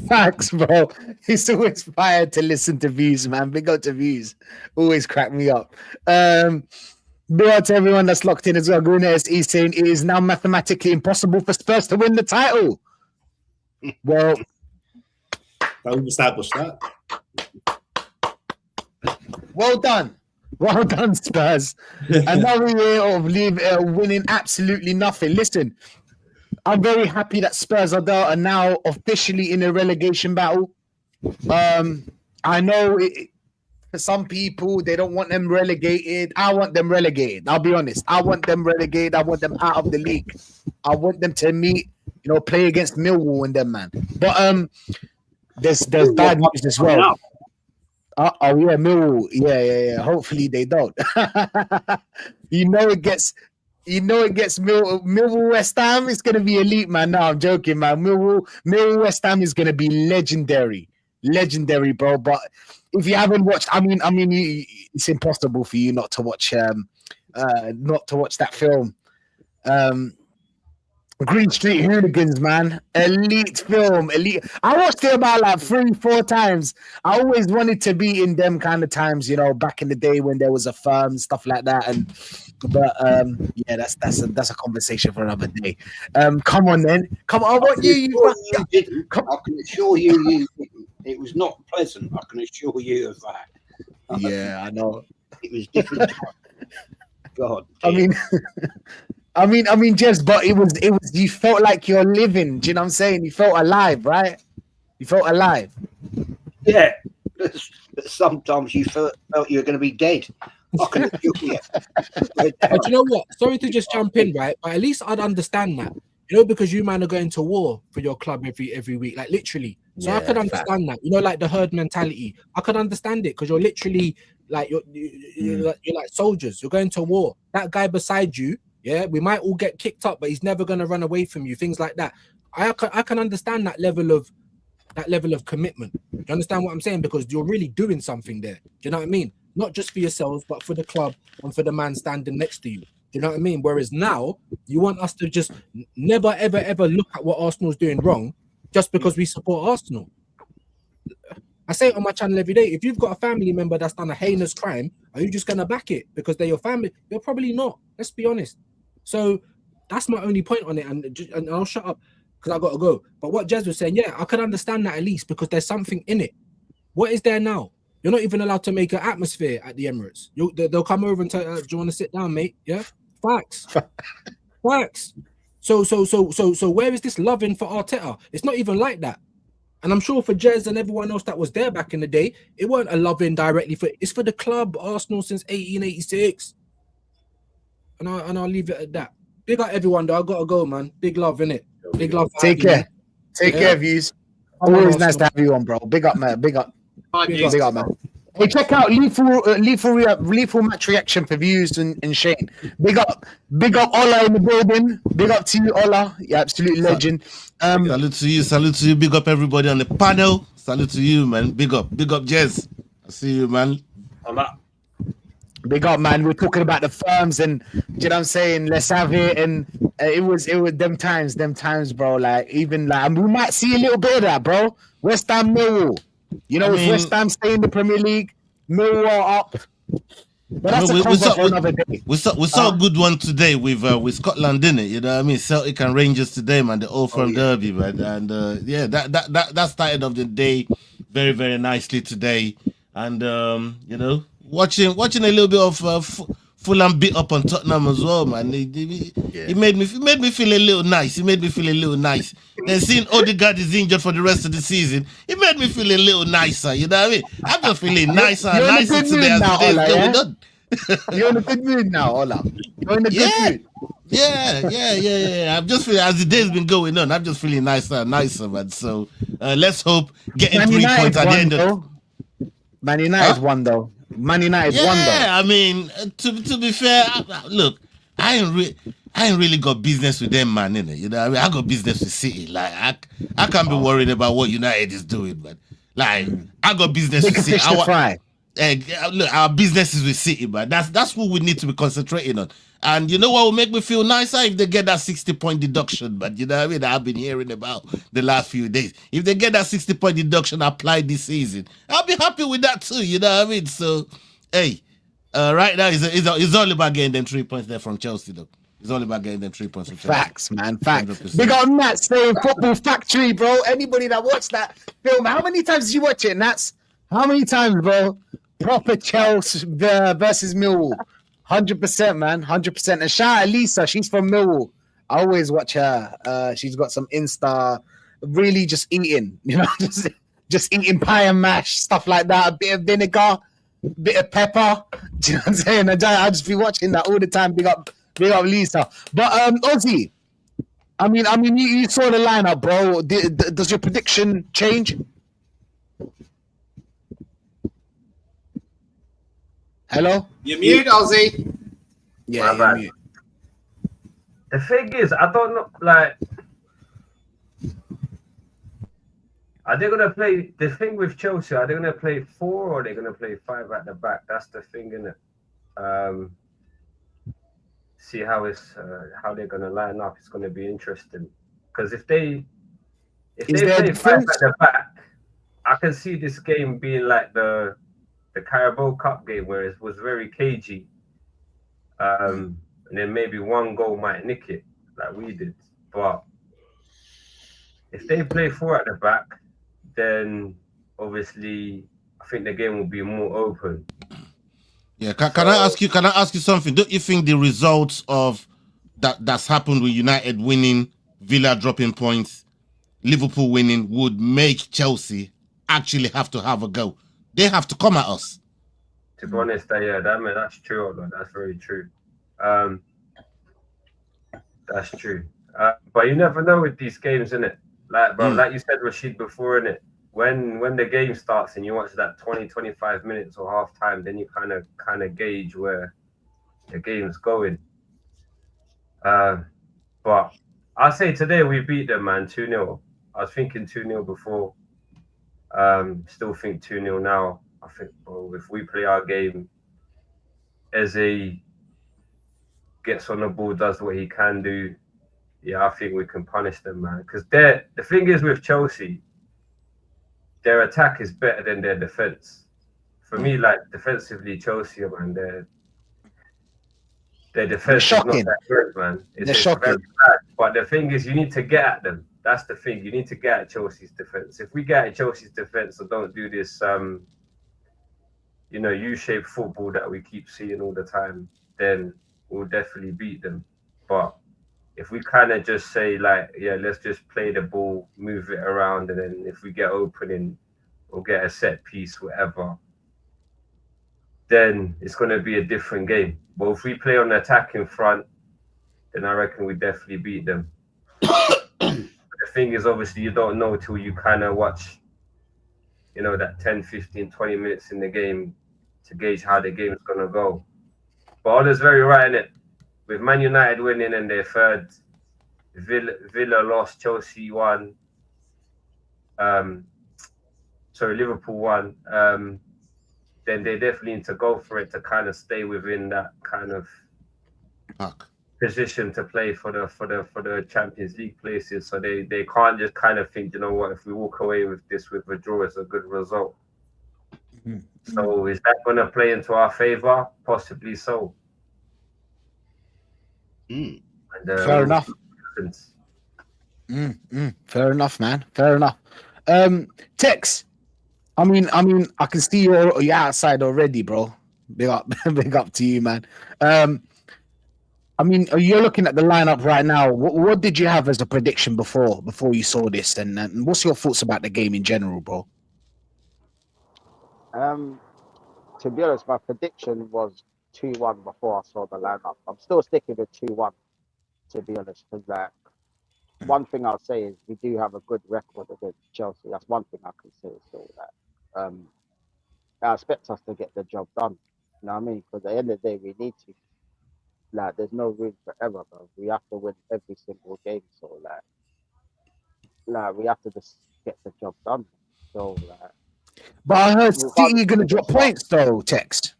Facts, bro. It's always fire to listen to views, man. Big up to views. Always crack me up. Big up to everyone that's locked in as well. Grunes is saying it is now mathematically impossible for Spurs to win the title. Well, we've established that. Well done. Well done, Spurs. Another year of winning absolutely nothing. Listen, I'm very happy that Spurs are now officially in a relegation battle. I know for some people, they don't want them relegated. I want them relegated. I'll be honest. I want them relegated. I want them out of the league. I want them to play against Millwall and them, man. But there's bad news as well. Oh yeah, Millwall. Yeah. Hopefully they don't. It gets Millwall West Ham. It's gonna be elite, man. No, I'm joking, man. Millwall West Ham is gonna be legendary, bro. But if you haven't watched, I mean, it's impossible for you not to watch that film. Green Street Hooligans, man. Elite film. Elite. I watched it about like 3-4 times. I always wanted to be in them kind of times, back in the day when there was a firm, stuff like that. But that's a conversation for another day. Come on then. Come on. What you didn't. I can assure you didn't. It was not pleasant. I can assure you of that. Yeah, I know. It was different. God. I mean, just but it was. You felt like you're living. Do you know what I'm saying? You felt alive, right? You felt alive. Yeah. But sometimes you felt you were going to be dead. I can assure you. But you know what? Sorry to just jump in, right? But at least I'd understand that. Because you man are going to war for your club every week, like literally. So I could understand that. Like the herd mentality. I could understand it because you're literally like you're like soldiers. You're going to war. That guy beside you, yeah, we might all get kicked up, but he's never going to run away from you. Things like that. I can understand that level of commitment. Do you understand what I'm saying? Because you're really doing something there. Do you know what I mean? Not just for yourselves, but for the club and for the man standing next to you. Do you know what I mean? Whereas now you want us to just never, ever, ever look at what Arsenal's doing wrong just because we support Arsenal. I say it on my channel every day. If you've got a family member that's done a heinous crime, are you just going to back it because they're your family? You're probably not. Let's be honest. So that's my only point on it. And I'll shut up because I got to go. But what Jez was saying, yeah, I could understand that at least because there's something in it. What is there now? You're not even allowed to make an atmosphere at the Emirates. They'll come over and tell do you want to sit down, mate? Yeah? Facts. Facts. So where is this loving for Arteta? It's not even like that. And I'm sure for Jez and everyone else that was there back in the day, it weren't a loving directly it's for the club, Arsenal since 1886. And I'll leave it at that. Big up everyone though. I gotta go, man. Big love, innit? Big love. Take care. Take care, views. Always nice to have you on, bro. Big up, man. Big up. Big up, man. Hey, check out lethal match reaction for views and Shane. Big up Ola in the building. Big up to you, Ola. You're absolute legend. Salute to you. Big up everybody on the panel. Salute to you, man. Big up, Jez. I see you, man. I'm up. Big up, man. We're talking about the firms and do you know what I'm saying? Let's have it. And it was them times, bro. Like even like we might see a little bit of that, bro. West Ham Millwall. If West Ham stay in the Premier League, Millwall up. But that's a convo for another day. We saw a good one today with Scotland, didn't it? You know what I mean? Celtic and Rangers today, man. The Old Firm Derby, man. And that started off the day very, very nicely today. And you know, watching a little bit of Fulham beat up on Tottenham as well, man. It made me feel a little nice. It made me feel a little nice. Then seeing Odegaard is injured for the rest of the season, it made me feel a little nicer. You know what I mean? I'm just feeling nicer and nicer today as the day's going on. You're in a good mood now, Ola. You're in a good mood. Yeah. I'm just feeling, as the day's been going on, I'm just feeling nicer and nicer, man. So let's hope getting 3 points at the end of. Man United won though. Man United won though. Yeah, I mean, to be fair, look, I ain't really got business with them, man. Innit? You know, what I mean, I got business with City. Like, I can't be worried about what United is doing, but like, I got business with City. Look, our business is with City, but that's what we need to be concentrating on. And you know what will make me feel nicer? If they get that 60-point deduction, but you know what I mean? I've been hearing about the last few days. If they get that 60-point deduction applied this season, I'll be happy with that too, you know what I mean? So, hey, right now it's all about getting them 3 points there from Chelsea, though. It's all about getting them 3 points from Chelsea. Facts, man, facts. Big up Nats staying Football Factory, bro. Anybody that watched that film, how many times did you watch it, Nats? How many times, bro? Proper Chelsea versus Millwall. 100%, man. 100%. And shout out Lisa. She's from Millwall. I always watch her. She's got some Insta, really just eating, you know, just eating pie and mash, stuff like that. A bit of vinegar, a bit of pepper. Do you know what I'm saying? I just be watching that all the time. Big up Lisa. But Ozzy, I mean, you saw the lineup, bro. Does your prediction change? Hello? You're mute, Ozzy. Yeah, you're mute. The thing is, I don't know, like, are they going to play, the thing with Chelsea, are they going to play 4 or are they going to play 5 at the back? That's the thing, innit? See how they're going to line up. It's going to be interesting. Because if they play 5 at the back, I can see this game being like the Carabao Cup game where it was very cagey. And then maybe one goal might nick it, like we did. But if they play 4 at the back, then obviously I think the game will be more open. Yeah, can I ask you something? Don't you think the results of that's happened with United winning, Villa dropping points, Liverpool winning would make Chelsea actually have to have a go? They have to come at us. To be honest, that's true. That's very true. That's true. But you never know with these games, innit? Like, bro, like you said, Rashid, before, innit? When the game starts and you watch that 20-25 minutes or half time, then you kind of gauge where the game's going. But I'll say today we beat them, man, 2-0. I was thinking 2-0 before. Still think 2-0 now. I think, bro, if we play our game, Eze gets on the ball, does what he can do, yeah, I think we can punish them, man. Because the thing is with Chelsea, their attack is better than their defense. For me, like, defensively, Chelsea, man, their defense is not that good, man. It's shocking. Very bad. But the thing is, you need to get at them. That's the thing. You need to get at Chelsea's defense. If we get at Chelsea's defense and don't do this, U-shaped football that we keep seeing all the time, then we'll definitely beat them. But if we kind of just say, like, yeah, let's just play the ball, move it around, and then if we get opening, we'll get a set piece, whatever, then it's going to be a different game. But if we play on the attack in front, then I reckon we definitely beat them. The thing is, obviously, you don't know till you kind of watch, that 10, 15, 20 minutes in the game to gauge how the game is going to go. But Oda's very right in it. With Man United winning and their third, Villa lost, Chelsea won, Liverpool won, then they definitely need to go for it to kind of stay within that kind of position to play for the Champions League places. So they can't just kind of think, you know what, if we walk away with this with a draw, it's a good result. So is that going to play into our favour? Possibly so. And, Fair enough. Fair enough, man. Fair enough. Tex. I mean, I can see you're outside already, bro. Big up, big up to you, man. I mean, you're looking at the lineup right now. What did you have as a prediction before you saw this, and what's your thoughts about the game in general, bro? To be honest, my prediction was 2-1 before I saw the lineup. I'm still sticking with 2-1, to be honest, because one thing I'll say is we do have a good record against Chelsea. That's one thing I can say. So I expect us to get the job done. You know what I mean? Because at the end of the day, we need to. Like, there's no room for error, bro. We have to win every single game. So we have to just get the job done. So but I heard City are gonna drop points though, Text.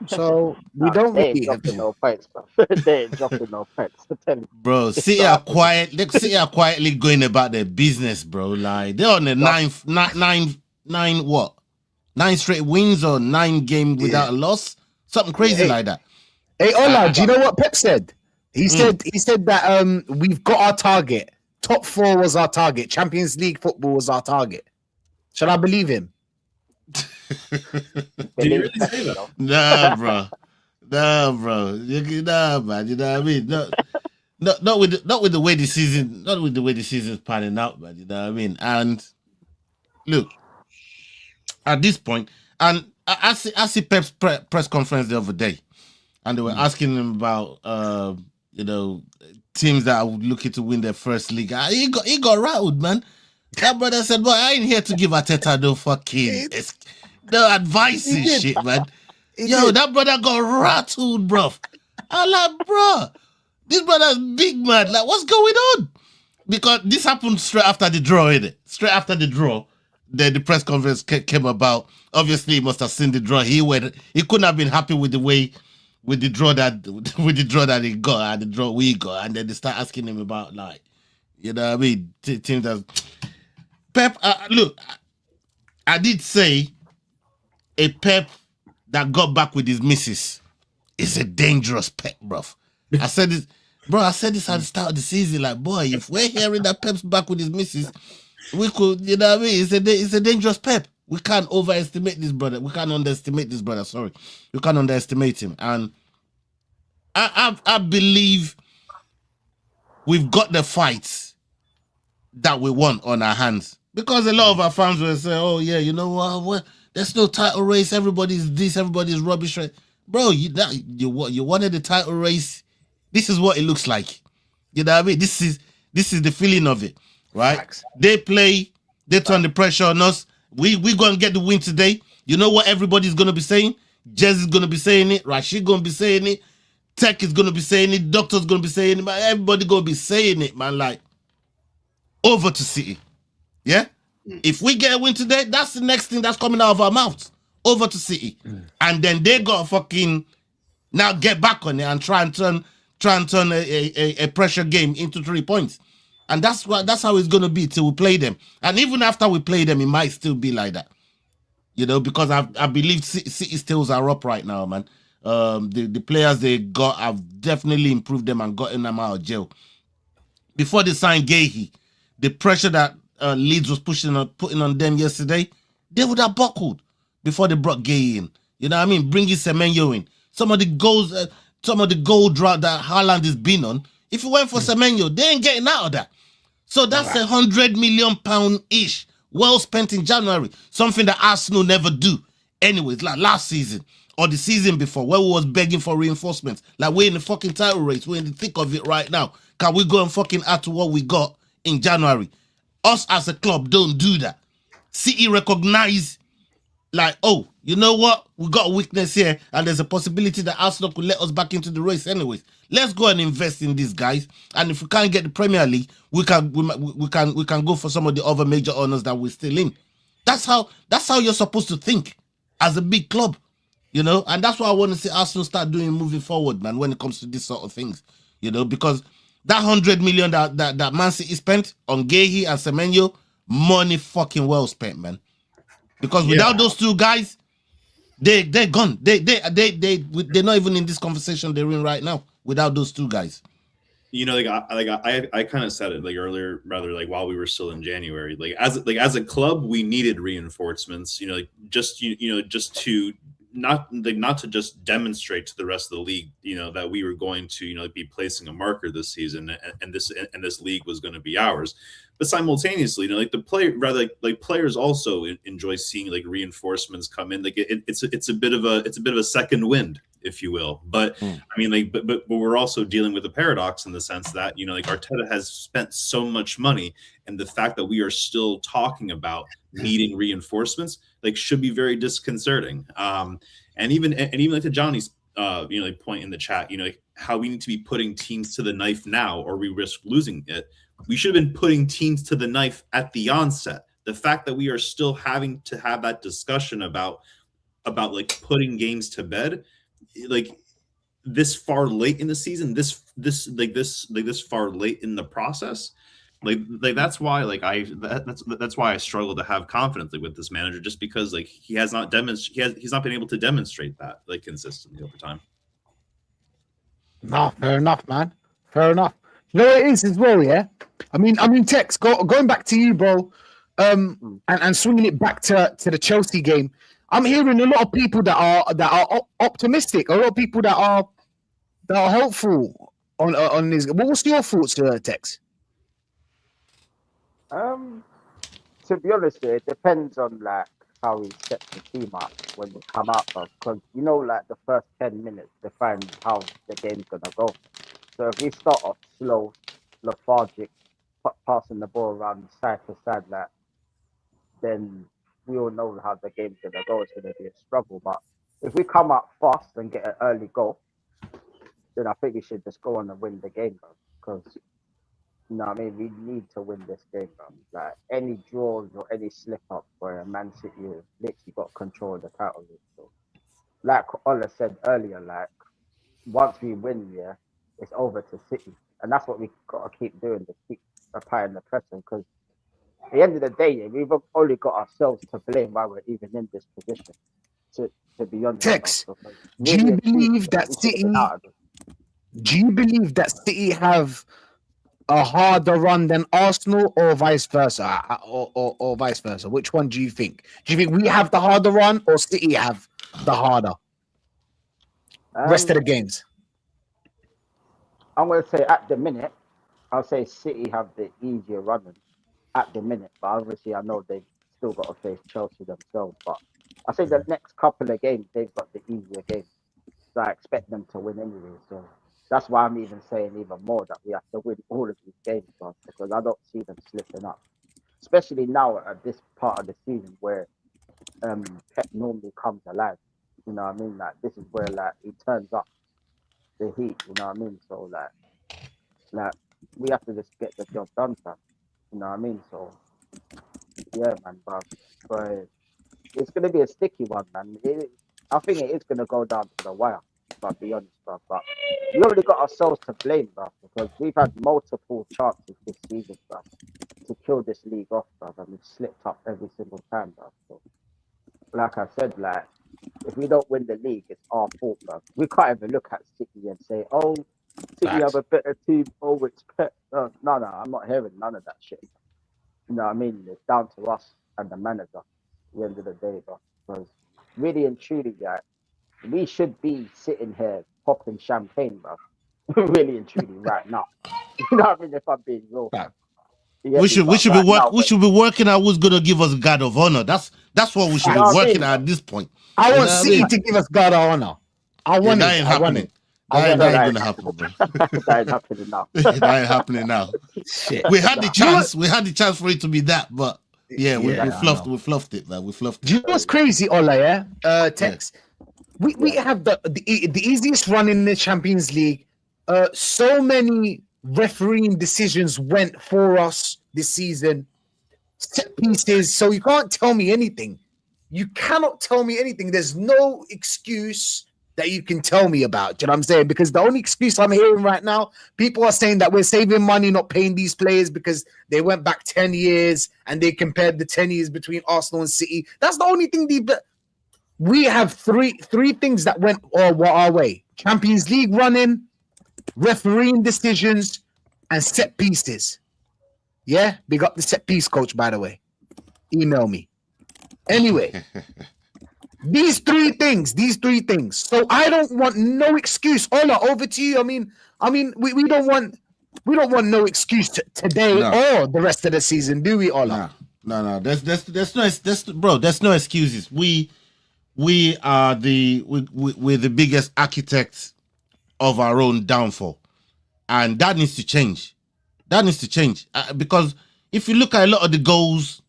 So we don't they really ain't dropping no points, bro. They ain't dropping no points. Bro, City are quietly going about their business, bro. Like they're on the nine straight wins or 9 games without a loss, something crazy like that. Hey, Ola, do you know what Pep said? He said that we've got our target. Top 4 was our target. Champions League football was our target. Should I believe him? Do you really say that? Nah, bro. Nah, man. You know what I mean? Not with the way the season's panning out, man. You know what I mean? And look, at this point, and I see Pep's press conference the other day, and they were asking him about teams that are looking to win their first league. He got rattled, man. That brother said, "Boy, I ain't here to give Arteta no fucking no advice and shit, man." That brother got rattled, bro. I'm like, bro, this brother's big, man. Like, what's going on? Because this happened straight after the draw, innit? Straight after the draw, the press conference came about. Obviously, he must have seen the draw. He couldn't have been happy with the draw that he got and the draw we got, and then they start asking him about, like, you know what I mean? Teams that Pep. Look, I did say a Pep that got back with his missus is a dangerous Pep, bruv. I said this, bro. I said this at the start of the season. Like, boy, if we're hearing that Pep's back with his missus, we could, you know what I mean? It's a dangerous Pep. We can't overestimate this brother. We can't underestimate this brother. Sorry, we can't underestimate him. And I believe we've got the fights that we want on our hands, because a lot of our fans will say, "Oh yeah, you know what? There's no title race. Everybody's this. Everybody's rubbish." Bro, you wanted the title race. This is what it looks like. You know what I mean? This is the feeling of it, right? Facts. They turn the pressure on us. We gonna get the win today. You know what everybody's gonna be saying? Jez is gonna be saying it. Rashid gonna be saying it. Tech is gonna be saying it. Doctor's gonna be saying it. Man, everybody gonna be saying it, man. Like, over to City, yeah. If we get a win today, that's the next thing that's coming out of our mouths. Over to City, and then they got fucking now get back on it and try and turn a pressure game into 3 points, and that's how it's gonna be till we play them. And even after we play them, it might still be like that, you know, because I believe City's tails are up right now, man. The players they got have definitely improved them and gotten them out of jail. Before they signed Gahey, the pressure that Leeds was putting on them yesterday, they would have buckled before they brought Gahey in. You know what I mean? Bringing Semenyo in. Some of the goal drought that Haaland has been on, if it went for Semenyo, they ain't getting out of that. So that's £100 million-ish well spent in January. Something that Arsenal never do. Anyways, like last season or the season before, where we was begging for reinforcements. Like, we're in the fucking title race. We're in the thick of it right now. Can we go and fucking add to what we got in January? Us as a club don't do that. City recognize, like, oh, you know what? We got a weakness here, and there's a possibility that Arsenal could let us back into the race anyways. Let's go and invest in these guys. And if we can't get the Premier League, we can go for some of the other major honors that we're still in. That's how you're supposed to think as a big club, you know. And that's what I want to see Arsenal start doing moving forward, man. When it comes to this sort of things, you know, because that $100 million that Man City spent on Gahey and Semenyo, money fucking well spent, man. Because without those two guys, they're gone. They're not even in this conversation they're in right now without those two guys. You know, I kind of said it like earlier, rather like while we were still in January. Like as a club, we needed reinforcements. You know, like just to not to just demonstrate to the rest of the league, you know, that we were going to be placing a marker this season, and this league was going to be ours. But simultaneously, like the players also enjoy seeing like reinforcements come in. Like it's a bit of a second wind, if you will. But I mean, but we're also dealing with a paradox in the sense that like Arteta has spent so much money, and the fact that we are still talking about needing reinforcements like should be very disconcerting. And even like to Johnny's like point in the chat, like how we need to be putting teams to the knife now, or we risk losing it. We should have been putting teams to the knife at the onset. The fact that we are still having to have that discussion about like putting games to bed, like this far late in the season, this far late in the process, like that's why that's why I struggle to have confidence with this manager, just because like he's not been able to demonstrate that like consistently over time. No, fair enough, man. Fair enough. You know what it is as well, yeah. I mean, Tex, going back to you, bro, and swinging it back to the Chelsea game. I'm hearing a lot of people that are optimistic, a lot of people that are hopeful on this. What's your thoughts, Tex? To be honest, it depends on like how we set the team up when we come out, because like the first 10 minutes define how the game's gonna go. So if we start off slow, lethargic, passing the ball around side to side, then we all know how the game's gonna go. It's gonna be a struggle. But if we come out fast and get an early goal, then I think we should just go on and win the game, because we need to win this game, bro. Like any draws or any slip up where Man City literally got control of the title. So, like Ola said earlier, like once we win, it's over to City, and that's what we gotta keep doing, to keep applying the pressure. Because at the end of the day, we've only got ourselves to blame why we're even in this position. To be honest, Tex, do you believe that City have a harder run than Arsenal, or vice versa, or vice versa? Which one do you think? Do you think we have the harder run, or City have the harder rest of the games? I'm going to say at the minute, I'll say City have the easier running at the minute, but obviously I know they've still got to face Chelsea themselves. But I say the next couple of games, they've got the easier games, so I expect them to win anyway. So that's why I'm even saying even more that we have to win all of these games, because I don't see them slipping up, especially now at this part of the season where Pep normally comes alive. You know what I mean? Like this is where like he turns up the heat. You know what I mean? So like we have to just get the job done, fam. You know what I mean? So yeah, man, but it's gonna be a sticky one, man. I think it is gonna go down to the wire. I'll be honest, bro. But we already got ourselves to blame, bro, because we've had multiple chances this season, bro, to kill this league off, bro, and we've slipped up every single time, bro. So, like I said, like if we don't win the league, it's our fault, bro. We can't even look at City and say, "Oh, City have a better team." Oh, it's Pep. No, I'm not hearing none of that shit. You know what I mean? It's down to us and the manager at the end of the day, bro. Because really and truly, guys, we should be sitting here popping champagne, bro. Really and truly, right now. You know what I mean? If I'm being real. We should be working out who's gonna give us guard of honor. That's what we should be working at this point. I want City to give us guard of honor. I want that ain't happening. That ain't gonna happen, bro. That ain't happening now. That ain't happening now. Shit. We had the chance. We had the chance for it to be that, but we fluffed it, man. We fluffed it. Do you know what's crazy, Ola? Tex. We have the easiest run in the Champions League. So many refereeing decisions went for us this season. Set pieces. So you can't tell me anything. You cannot tell me anything. There's no excuse that you can tell me about. Do you know what I'm saying? Because the only excuse I'm hearing right now, people are saying that we're saving money not paying these players because they went back 10 years and they compared the 10 years between Arsenal and City. That's the only thing. We have three things that went our way: Champions League running, refereeing decisions, and set pieces. Yeah, big up the set piece coach, by the way. Email me. Anyway, these three things. So I don't want no excuse. Ola, over to you. I mean, we don't want no excuse today or the rest of the season, do we, Ola? No. There's no excuses. We're the biggest architects of our own downfall, and that needs to change. Because if you look at a lot of the goals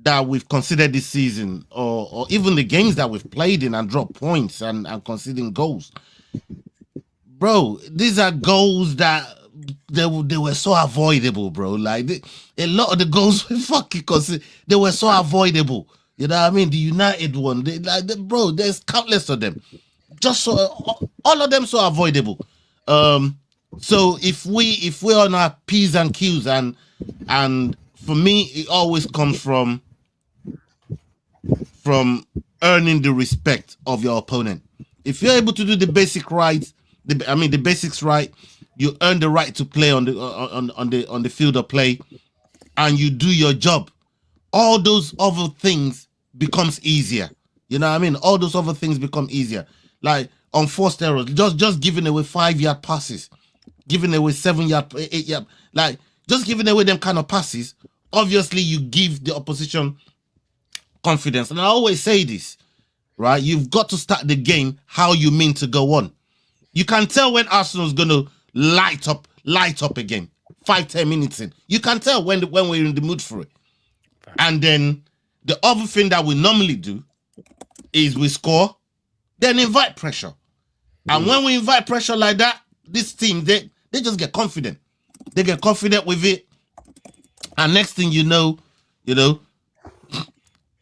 that we've considered this season, or even the games that we've played in and dropped points and conceding goals, bro, these are goals that they were so avoidable, bro. Like a lot of the goals we fucking consider, they were so avoidable. You know what I mean? The United one, bro, there's countless of them. Just so all of them so avoidable. So if we're on our P's and Q's, and for me, it always comes from earning the respect of your opponent. If you're able to do the basics right, you earn the right to play on the field of play, and you do your job. All those other things becomes easier. You know what I mean? All those other things become easier. Like on forced errors, just giving away 5-yard passes, giving away 7-yard, 8-yard, like just giving away them kind of passes. Obviously, you give the opposition confidence. And I always say this, right? You've got to start the game how you mean to go on. You can tell when Arsenal's going to light up again. 5-10 minutes in. You can tell when we're in the mood for it. And then the other thing that we normally do is we score, then invite pressure. And when we invite pressure like that, this team, they just get confident. They get confident with it. And next thing you know,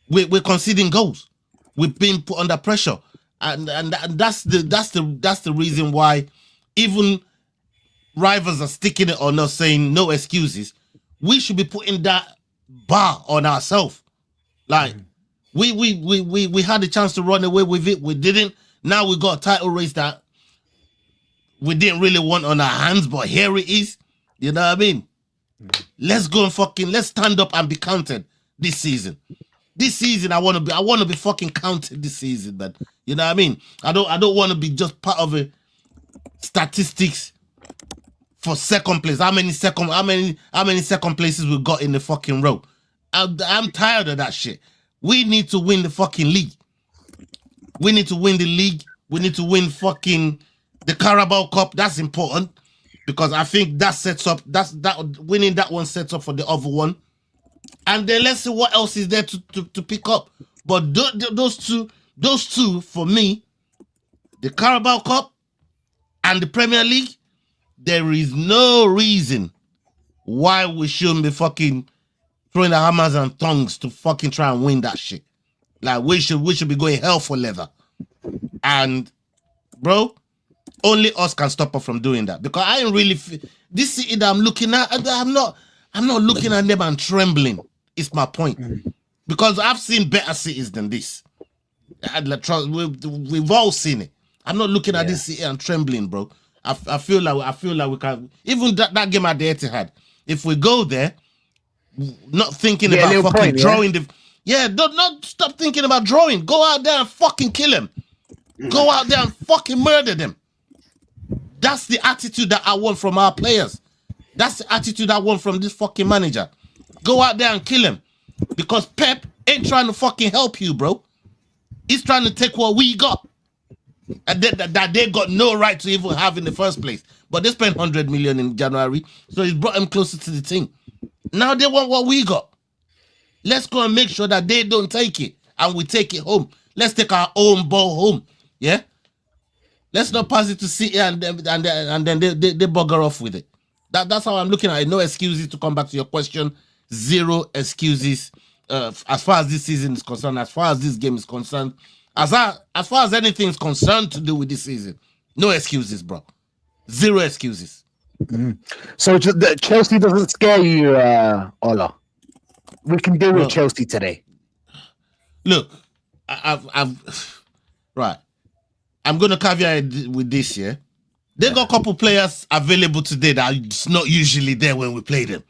we're conceding goals. We've been put under pressure. And that's the reason why even rivals are sticking it on us, saying no excuses. We should be putting that bar on ourselves. Like we had a chance to run away with it. We didn't. Now we got a title race that we didn't really want on our hands, but here it is. You know what I mean? Let's go and let's stand up and be counted this season. This season, I want to be fucking counted this season, but you know what I mean? I don't want to be just part of a statistics for second place. How many second places we got in the fucking row? I'm tired of that shit. We need to win the fucking league. We need to win the league. We need to win fucking the Carabao Cup. That's important because I think that sets up. Winning that one sets up for the other one. And then let's see what else is there to pick up. But those two for me, the Carabao Cup and the Premier League, there is no reason why we shouldn't be fucking throwing the hammers and tongues to fucking try and win that shit. Like we should be going hell for leather. And bro, only us can stop us from doing that. Because I ain't really this city that I'm looking at, I'm not looking at them and trembling. It's my point. Because I've seen better cities than this. We've all seen it. I'm not looking at this city and trembling, bro. I feel like we can. Even that game at the Etihad, if we go there, not thinking about fucking drawing don't stop thinking about drawing. Go out there and fucking kill them. Go out there and fucking murder them. That's the attitude that I want from our players. That's the attitude I want from this fucking manager. Go out there and kill him. Because Pep ain't trying to fucking help you, bro. He's trying to take what we got. And that they got no right to even have in the first place. But they spent 100 million in January, so he's brought them closer to the team. Now they want what we got. Let's go and make sure that they don't take it and we take it home. Let's take our own ball home. Yeah? Let's not pass it to City and then they bugger off with it. That's how I'm looking at it. No excuses, to come back to your question. Zero excuses as far as this season is concerned, as far as this game is concerned. As far as anything's concerned to do with this season, no excuses, bro. Zero excuses. So Chelsea doesn't scare you, Ola. We can deal with Chelsea today. Look, right. I'm going to caveat with this, yeah? They got a couple players available today that are not usually there when we play them.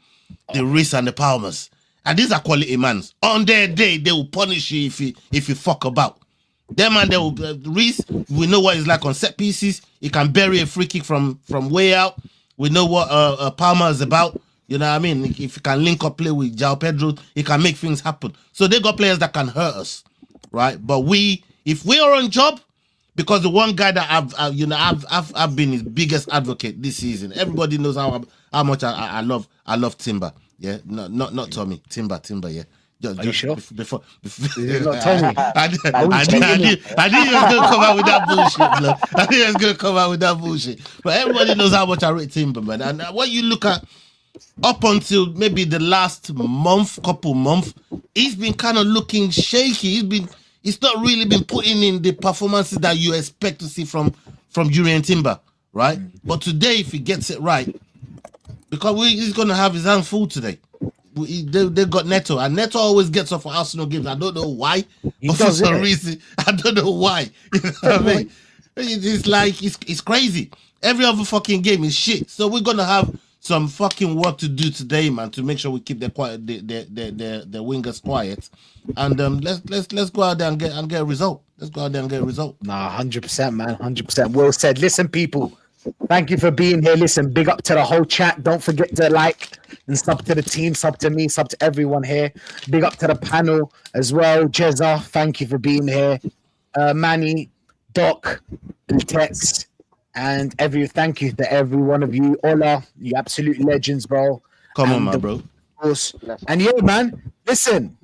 The Reece and the Palmers. And these are quality mans. On their day, they will punish you if you fuck about. Them and they will Reece, we know what he's like on set pieces. He can bury a free kick from way out. We know what Palmer is about. You know what I mean? If you can link up play with João Pedro, he can make things happen. So they got players that can hurt us, right? But if we are on job, because the one guy that I've been his biggest advocate this season. Everybody knows how much I love Timber. Yeah, not Tommy. Timber. Yeah. Are you sure? Before not Tommy. I knew he was gonna come out with that bullshit. Look. I knew he was gonna come out with that bullshit. But everybody knows how much I rate Timber, man. And when you look at up until maybe the last couple months, he's been kind of looking shaky. He's not really been putting in the performances that you expect to see from Jurriën Timber, right? But today, if he gets it right, because he's going to have his hands full today. They got Neto, and Neto always gets off for Arsenal games. I don't know why, but for some reason, I don't know why. You know what I mean? It's like, it's crazy. Every other fucking game is shit. So we're going to have some fucking work to do today, man, to make sure we keep their wingers quiet, and let's go out there and get a result. Let's go out there and get a result. Nah, 100%, man, 100%. Well said. Listen, people, thank you for being here. Listen, big up to the whole chat. Don't forget to like and sub to the team, sub to me, sub to everyone here. Big up to the panel as well. Jezza, thank you for being here. Manny, Doc, Tex. And thank you to every one of you. Ola, you absolute legends, bro. Come on, my bro. Of course. And yeah, man, listen.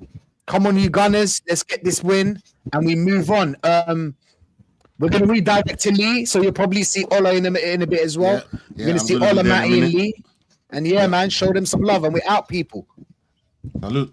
Come on, you Gunners. Let's get this win and we move on. We're going to redirect to Lee, so you'll probably see Ola in a bit as well. You're going to see Ola, Matty, and Lee. And yeah, man, show them some love and we're out, people. Salute.